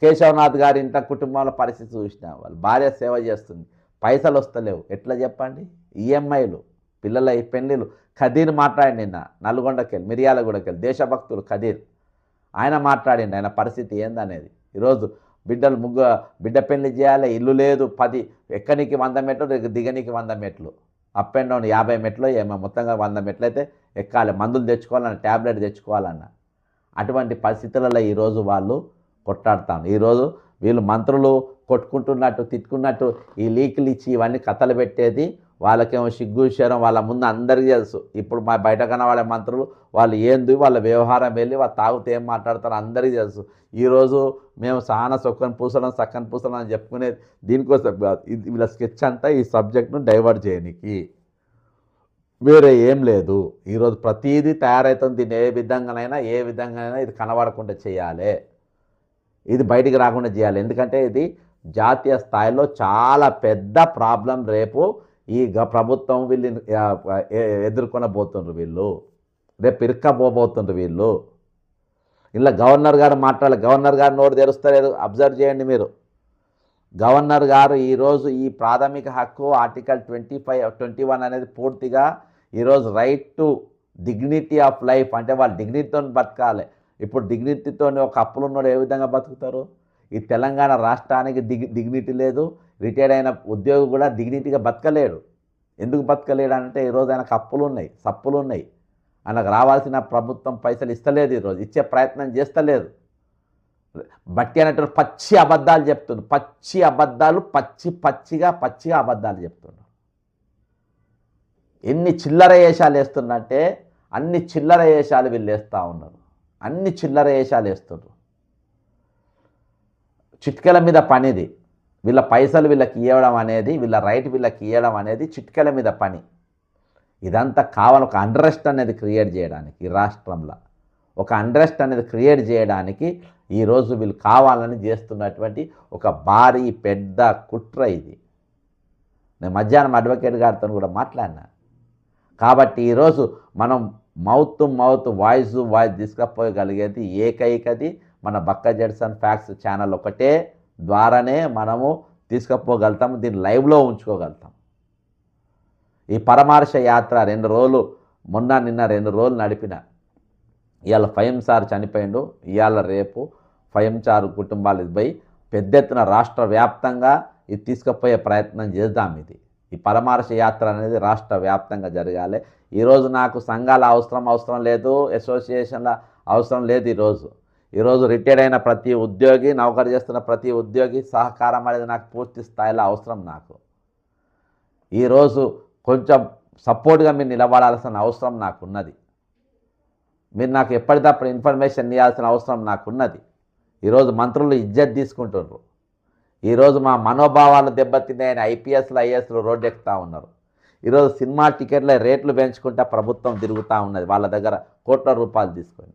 కేశవనాథ్ గారి ఇంట కుటుంబాల పరిస్థితి చూసినా. వాళ్ళ భార్య సేవ చేస్తుంది, పైసలు వస్తలేవు, ఎట్లా చెప్పండి? ఈఎంఐలు, పిల్లల పెళ్ళిళ్ళు, ఖదీర్ మాట్లాడి నిన్న నల్గొండకెళ్ళి మిర్యాలగూడకెళ్ళి దేశభక్తులు ఖదీర్ ఆయన మాట్లాడిండు ఆయన పరిస్థితి ఏందనేది. ఈరోజు బిడ్డ పెళ్లి చేయాలి, ఇల్లు లేదు, 10 ఎక్కనికి 100 మెట్లు దిగనికి 100 మెట్లు, అప్ అండ్ డౌన్ 50 మెట్లు ఏమో, మొత్తంగా 100 మెట్లు అయితే ఎక్కాలి, మందులు తెచ్చుకోవాలన్న, ట్యాబ్లెట్ తెచ్చుకోవాలన్న. అటువంటి పరిస్థితులలో ఈరోజు వాళ్ళు కొట్లాడుతాను. ఈరోజు వీళ్ళు మంత్రులు కొట్టుకుంటున్నట్టు తిట్టుకున్నట్టు ఈ లీకులు ఇచ్చి ఇవన్నీ కథలు పెట్టేది వాళ్ళకేమో సిగ్గు విషయం వాళ్ళ ముందు అందరికీ తెలుసు. ఇప్పుడు మా బయట కనవాడే మంత్రులు వాళ్ళు ఏంది వాళ్ళ వ్యవహారం వెళ్ళి వాళ్ళు తాగుతూ ఏం మాట్లాడతారో అందరికీ తెలుసు. ఈరోజు మేము చాలా సక్కని పూసలం అని చెప్పుకునేది దీనికోసం కాదు. వీళ్ళ స్కెచ్ అంతా ఈ సబ్జెక్ట్ను డైవర్ట్ చేయడానికి, వేరే ఏం లేదు. ఈరోజు ప్రతీదీ తయారవుతుంది. దీన్ని ఏ విధంగానైనా ఇది కనబడకుండా చేయాలి, ఇది బయటికి రాకుండా చేయాలి. ఎందుకంటే ఇది జాతీయ స్థాయిలో చాలా పెద్ద ప్రాబ్లం రేపు ఈ ప్రభుత్వం వీళ్ళు ఎదుర్కొనబోతుండ్రు. వీళ్ళు రేపు ఇరుక్కబోతుండ్రు. వీళ్ళు ఇలా గవర్నర్ గారు మాట్లాడాలి. గవర్నర్ గారు నోరు తెరుస్తలేదు. అబ్జర్వ్ చేయండి మీరు. గవర్నర్ గారు ఈరోజు ఈ ప్రాథమిక హక్కు ఆర్టికల్ 21 అనేది పూర్తిగా ఈరోజు right to dignity of life, అంటే వాళ్ళు డిగ్నిటీతో బతకాలి. ఇప్పుడు డిగ్నిటీతో ఒక అప్పులున్నాడు ఏ విధంగా బతుకుతారు? ఈ తెలంగాణ రాష్ట్రానికి డిగ్నిటీ లేదు. రిటైర్డ్ అయిన ఉద్యోగి కూడా డిగ్నిటీగా బతకలేడు. ఎందుకు బతకలేడు అంటే ఈరోజు ఆయనకు అప్పులు ఉన్నాయి, సప్పులు ఉన్నాయి. ఆయనకు రావాల్సిన ప్రభుత్వం పైసలు ఇస్తలేదు, ఈరోజు ఇచ్చే ప్రయత్నం చేస్తలేదు. బట్టి అనేటువంటి పచ్చి అబద్ధాలు చెప్తున్నారు. పచ్చి అబద్ధాలు, పచ్చిగా అబద్ధాలు చెప్తున్నారు. ఎన్ని చిల్లర వేషాలు వేస్తున్నట్టే అన్ని చిల్లర వేషాలు వీళ్ళు వేస్తూ ఉన్నారు. అన్ని చిల్లర వేషాలు వేస్తున్నారు. చిట్కెల మీద పనిది. వీళ్ళ పైసలు వీళ్ళకి ఇవ్వడం అనేది, వీళ్ళ రైట్ వీళ్ళకి ఇవ్వడం అనేది చిట్కెల మీద పని. ఇదంతా కావాలి ఒక అండర్రెస్ట్ అనేది క్రియేట్ చేయడానికి. ఈ రాష్ట్రంలో ఒక అండర్రెస్ట్ అనేది క్రియేట్ చేయడానికి ఈరోజు వీళ్ళు కావాలని చేస్తున్నటువంటి ఒక భారీ పెద్ద కుట్ర ఇది. నేను మధ్యాహ్నం అడ్వకేట్ గారితో కూడా మాట్లాడినా. కాబట్టి ఈరోజు మనం మౌత్ వాయిస్ తీసుకుపోయగలిగేది ఏకైకది మన బక్క జెడ్సన్ ఫ్యాక్ట్స్ ఛానల్ ఒకటే ద్వారానే మనము తీసుకుపోగలుగుతాం. దీన్ని లైవ్లో ఉంచుకోగలుగుతాం. ఈ పరమార్శ యాత్ర 2 రోజులు నిన్న 2 రోజులు నడిపిన. ఇవాళ ఫయం సార్ చనిపోయిండు. ఇవాళ రేపు ఫయం సార్ కుటుంబాలు పోయి పెద్ద ఎత్తున రాష్ట్ర వ్యాప్తంగా ఇది తీసుకుపోయే ప్రయత్నం చేద్దాం. ఈ పరమార్శ యాత్ర అనేది రాష్ట్ర వ్యాప్తంగా జరగాలి. ఈరోజు నాకు సంఘాల అవసరం లేదు, అసోసియేషన్ల అవసరం లేదు. ఈరోజు రిటైర్డ్ అయిన ప్రతి ఉద్యోగి, నౌకరీ చేస్తున్న ప్రతి ఉద్యోగి సహకారం అనేది నాకు పూర్తి స్థాయిలో అవసరం. నాకు ఈరోజు కొంచెం సపోర్ట్గా మీరు నిలబడాల్సిన అవసరం నాకున్నది. మీరు నాకు ఎప్పటికప్పుడు ఇన్ఫర్మేషన్ ఇవ్వాల్సిన అవసరం నాకున్నది. ఈరోజు మంత్రులు ఇజ్జత్ తీసుకుంటున్నారు. ఈరోజు మా మనోభావాలు దెబ్బతిన్నాయని ఐపీఎస్లు ఐఏఎస్లు రోడ్డు ఎక్కుతూ ఉన్నారు. ఈరోజు సినిమా టికెట్ల రేట్లు పెంచుకుంటా ప్రభుత్వం తిరుగుతూ ఉన్నది వాళ్ళ దగ్గర కోట్ల రూపాయలు తీసుకొని.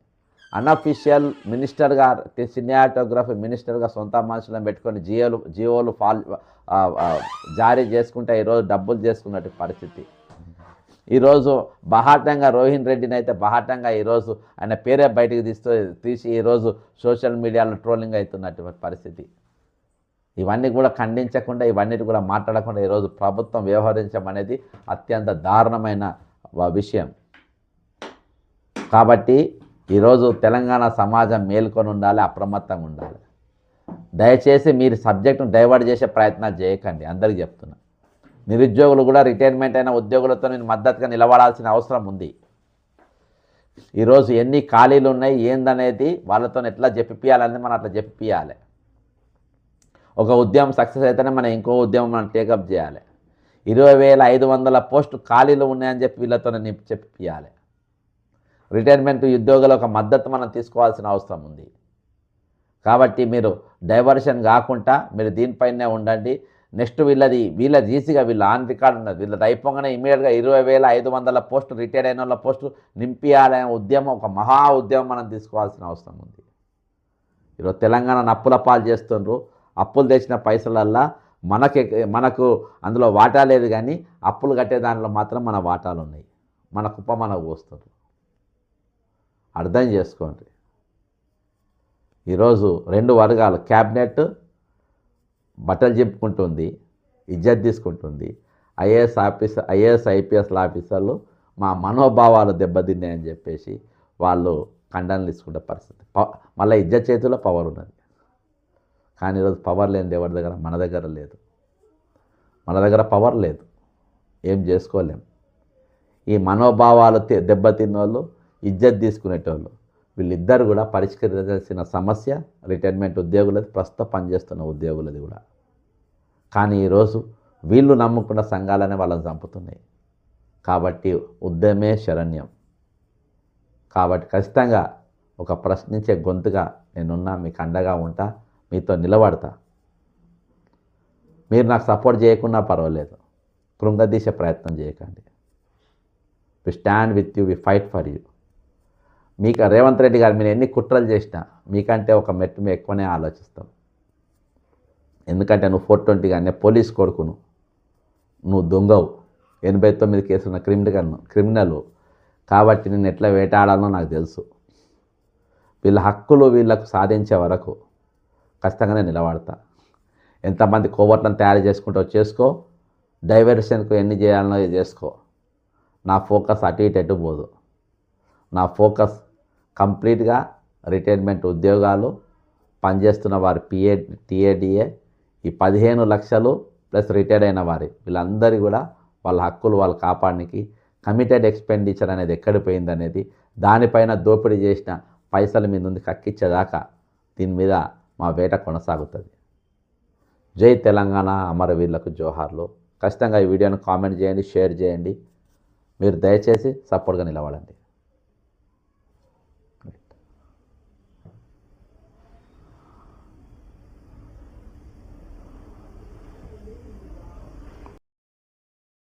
అన్అఫీషియల్ మినిస్టర్గా, సినిమాటోగ్రఫీ మినిస్టర్గా సొంత మనుషులను పెట్టుకొని జియోలు జారీ చేసుకుంటే ఈరోజు డబ్బులు చేసుకున్నట్టు పరిస్థితి. ఈరోజు బహాటంగా రోహిన్ రెడ్డిని అయితే బహాటంగా ఈరోజు ఆయన పేరే బయటకు తీసి ఈరోజు సోషల్ మీడియాలో ట్రోలింగ్ అవుతున్నటువంటి పరిస్థితి. ఇవన్నీ కూడా ఖండించకుండా, ఇవన్నిటి కూడా మాట్లాడకుండా ఈరోజు ప్రభుత్వం వ్యవహరించడం అనేది అత్యంత దారుణమైన విషయం. కాబట్టి ఈరోజు తెలంగాణ సమాజం మేల్కొని ఉండాలి, అప్రమత్తంగా ఉండాలి. దయచేసి మీరు సబ్జెక్టును డైవర్ట్ చేసే ప్రయత్నాలు చేయకండి. అందరికీ చెప్తున్నా. నిరుద్యోగులు కూడా రిటైర్మెంట్ అయిన ఉద్యోగులతో నేను మద్దతుగా నిలబడాల్సిన అవసరం ఉంది. ఈరోజు ఎన్ని ఖాళీలు ఉన్నాయి ఏందనేది వాళ్ళతో ఎట్లా చెప్పియాలనేది మనం అట్లా చెప్పియాలి. ఒక ఉద్యమం సక్సెస్ అయితేనే మనం ఇంకో ఉద్యమం మనం టేకప్ చేయాలి. 20,500 పోస్టు ఖాళీలు ఉన్నాయని చెప్పి వీళ్ళతో చెప్పియాలి. రిటైర్మెంట్ ఉద్యోగుల ఒక మద్దతు మనం తీసుకోవాల్సిన అవసరం ఉంది. కాబట్టి మీరు డైవర్షన్ కాకుండా మీరు దీనిపైనే ఉండండి. నెక్స్ట్ వీళ్ళది ఈజీగా వీళ్ళు ఆన్ రికార్డు ఉన్నది. వీళ్ళది అయిపోగానే ఇమీడియట్గా 20,500 పోస్టులు రిటైర్ అయిన వాళ్ళ పోస్టు నింపియాలనే ఉద్యమం, ఒక మహా ఉద్యమం మనం తీసుకోవాల్సిన అవసరం ఉంది. ఈరోజు తెలంగాణను అప్పుల పాలు చేస్తుండ్రు. అప్పులు తెచ్చిన పైసలల్లా మనకు అందులో వాటా లేదు, కానీ అప్పులు కట్టే దాంట్లో మాత్రం మన వాటాలు ఉన్నాయి. మన కుప్ప మనకు పోస్తారు. అర్థం చేసుకోండి. ఈరోజు 2 వర్గాలు, క్యాబినెట్ బట్టలు చెప్పుకుంటుంది, ఇజ్జత్ తీసుకుంటుంది. ఐఏఎస్ ఐపీఎస్ ఆఫీసర్లు మా మనోభావాలు దెబ్బతిన్నాయని చెప్పేసి వాళ్ళు ఖండనలు తీసుకునే పరిస్థితి. మళ్ళీ ఇజ్జత్ చేతిలో పవర్ ఉన్నది. కానీ ఈరోజు పవర్ లేనిది ఎవరి దగ్గర? మన దగ్గర లేదు. మన దగ్గర పవర్ లేదు, ఏం చేసుకోలేం. ఈ మనోభావాలు దెబ్బతిన్నోళ్ళు, ఇజ్జత్ తీసుకునేటోళ్ళు, వీళ్ళిద్దరు కూడా పరిష్కరించాల్సిన సమస్య రిటైర్మెంట్ ఉద్యోగులది, ప్రస్తుతం పనిచేస్తున్న ఉద్యోగులది కూడా. కానీ ఈరోజు వీళ్ళు నమ్ముకున్న సంఘాలనే వాళ్ళని చంపుతున్నాయి. కాబట్టి ఉద్యమే శరణ్యం. కాబట్టి ఖచ్చితంగా ఒక ప్రశ్నించే గొంతుగా నేనున్నా, మీకు అండగా ఉంటా, మీతో నిలబడతా. మీరు నాకు సపోర్ట్ చేయకున్నా పర్వాలేదు, కృంగదీసే ప్రయత్నం చేయకండి. We stand with you, we fight for you. మీకు రేవంత్ రెడ్డి గారు మీరు ఎన్ని కుట్రలు చేసినా మీకంటే ఒక మెట్టు మేము ఎక్కువనే ఆలోచిస్తాం. ఎందుకంటే నువ్వు 420 కానీ పోలీస్ కొడుకును, నువ్వు దొంగవు, 89 కేసున్న క్రిమినల్. కాబట్టి నేను ఎట్లా వేటాడాలో నాకు తెలుసు. వీళ్ళ హక్కులు వీళ్ళకు సాధించే వరకు ఖచ్చితంగానే నిలబడతా. ఎంతమంది కోవర్ట్లను తయారు చేసుకుంటూ చేసుకో, డైవర్షన్కు ఎన్ని చేయాలనో చేసుకో. నా ఫోకస్ అటు ఇటు పోదు. నా ఫోకస్ కంప్లీట్గా రిటైర్మెంట్ ఉద్యోగాలు, పనిచేస్తున్న వారి టీఏడిఏ, ఈ 15 లక్షలు ప్లస్ రిటైర్డ్ అయిన వారి వీళ్ళందరూ కూడా వాళ్ళ హక్కులు వాళ్ళు కాపాడడానికి కమిటెడ్ ఎక్స్పెండిచర్ అనేది ఎక్కడి పోయిందనేది, దానిపైన దోపిడీ చేసిన పైసల మీద ఉంది కక్కిచ్చేదాకా దీని మీద మా వేట కొనసాగుతుంది. జై తెలంగాణ, అమరవీరులకు జోహార్లు. ఖచ్చితంగా ఈ వీడియోను కామెంట్ చేయండి, షేర్ చేయండి. మీరు దయచేసి సపోర్ట్గా నిలబడండి.